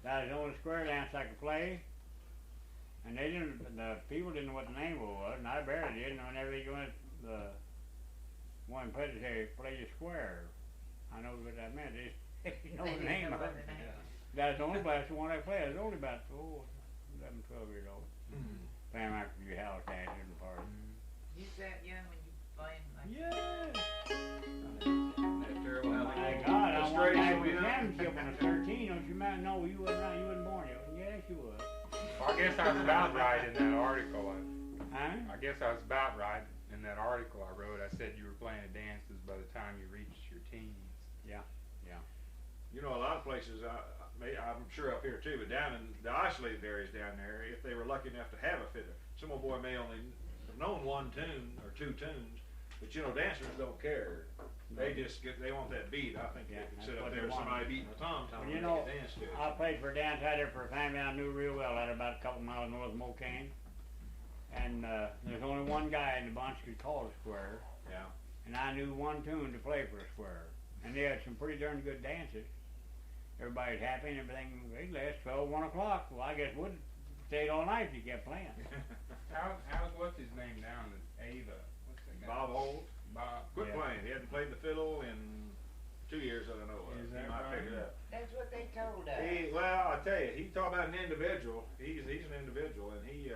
that was the only square dance I could play. And they didn't, the people didn't know what the name was, and I barely did. And whenever they went, the one player say, play the square. I know what that meant. They didn't know the name of it. That's the only place, the one I played. I was only about 11, 12 years old. Playing like a few house dances and parties. You that young when you playing like Yeah. That's terrible how My they God, I won frustration national we have. championship when I was 13. Don't you mind? No, you wasn't born yet. Yes, you was. Well, I guess I was about right in that article. Huh? I guess I was about right in that article I wrote. I said you were playing the dances by the time you reached your teens. You know, a lot of places, I'm sure up here too, but down in the isolated areas down there, if they were lucky enough to have a fiddler, some old boy may only have known one tune or two tunes, but you know, dancers don't care. They just they want that beat. I think Yeah, they can that's sit what up they there with want. somebody beating the tom Well, and you they know, can dance to it. I played for a dance out there for a family I knew real well out about a couple miles north of Mockane. And there's only one guy in the bunch who could call a square. Yeah. And I knew one tune to play for a square. And they had some pretty darn good dances. Everybody's happy and everything. They last 12, 1 o'clock. Well, I guess would stayed all night if you kept playing. How's what's his name down in Ava? What's that guy? Bob Holt Bob. quit Yeah. playing. He hadn't played the fiddle in 2 years. I don't know. Is He that might right? pick it up. that's what they told us. Well, I tell you, he talk about an individual. He's an individual, and he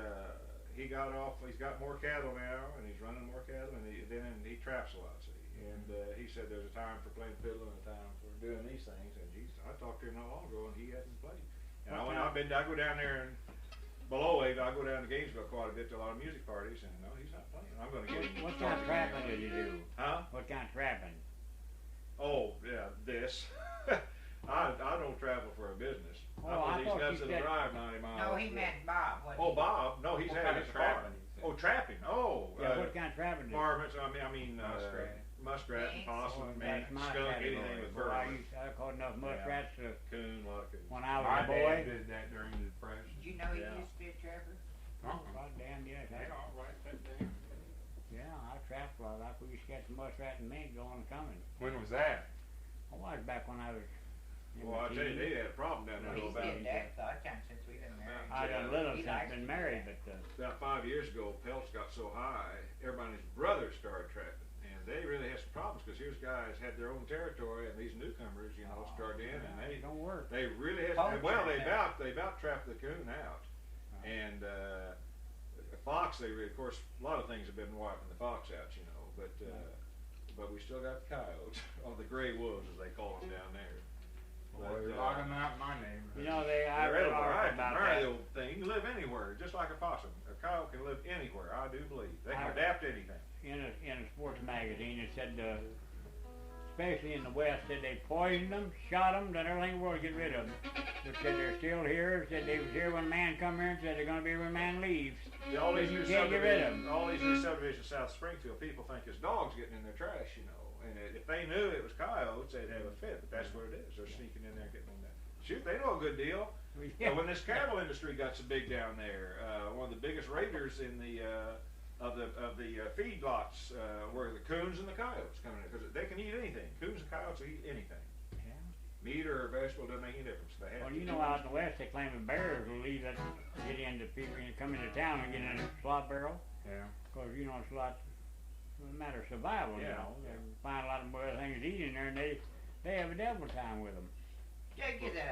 got off. He's got more cattle now, and he's running more cattle, and he traps a lot. See, and he said there's a time for playing fiddle and a time for doing these things. And I talked to him not long ago, and he hadn't played. And I go down there and below it, I go down to Gainesville quite a bit to a lot of music parties, and no, he's not playing. I'm going to get him. What kind of trapping did you do? Huh? What kind of trapping? Oh, yeah, this. I don't travel for a business. Oh, I I put these thought nuts you in the said- drive 90 miles. No, he meant Bob. What Oh, Bob? No, he's What having kind his of trapping? farm. Oh, trapping. Oh, Yeah, what kind of trapping did you do? varmints. I mean, Muskrat. muskrat, and possum, That's mink, my skunk, category. anything with Boy, vermin. I caught enough muskrats to, Coon, a lot of coon. when I was My a boy. dad did that during the Depression. did you know he Yeah. used to be a trapper? Oh, God damn, yes. Yeah, I'll write that down. Yeah, I trapped a lot. We used to catch the muskrat and mink going and coming. When was that? Oh, I was back when I was in Well, I my tell you, teens. they had a problem down there Well, he's about, been that a lot of times since we've been married. I done little He since likes been to do married, that. but about 5 years ago, pelts got so high, everybody and his brothers started trapping. And they really had some problems, because here's guys had their own territory, and these newcomers, you know, started in, and it don't work. they really had, Poachers well, they now. about trapped the coon out. And fox, of course, a lot of things have been wiping the fox out, you know, but we still got the coyotes, or the gray wolves, as they call them down there. Boy, you're locking them out in my neighborhood. You know, I They're read an edible, article right? about Remember that. the old thing, you can live anywhere, just like a possum. A coyote can live anywhere, I do believe. They can adapt to anything. In a sports magazine, it said, especially in the West, said they poisoned them, shot them, done everything in the world to get rid of them. But said they're still here. Said they was here when a man come here and said they're going to be here when a man leaves. All these You new can't get rid of subdivisions, all these new subdivisions south of Springfield, people think it's dogs getting in their trash, you know. And if they knew it was coyotes, they'd have a fit. But that's what it is. They're sneaking in there and getting in there. Shoot, they know a good deal. Yeah. When this cattle industry got so big down there, one of the biggest raiders in the of the feedlots were the coons and the coyotes coming in, because they can eat anything. Coons and coyotes will eat anything. Yeah. Meat or vegetable doesn't make any difference. They have Well, to. you know, out in the West, they claim the bears will leave it, get into people, come into town and get in a slot barrel. Yeah. Because, you know, it's a matter of survival, you Yeah. know. They find a lot of other things to eat in there, and they have a devil time with them. Jake, get that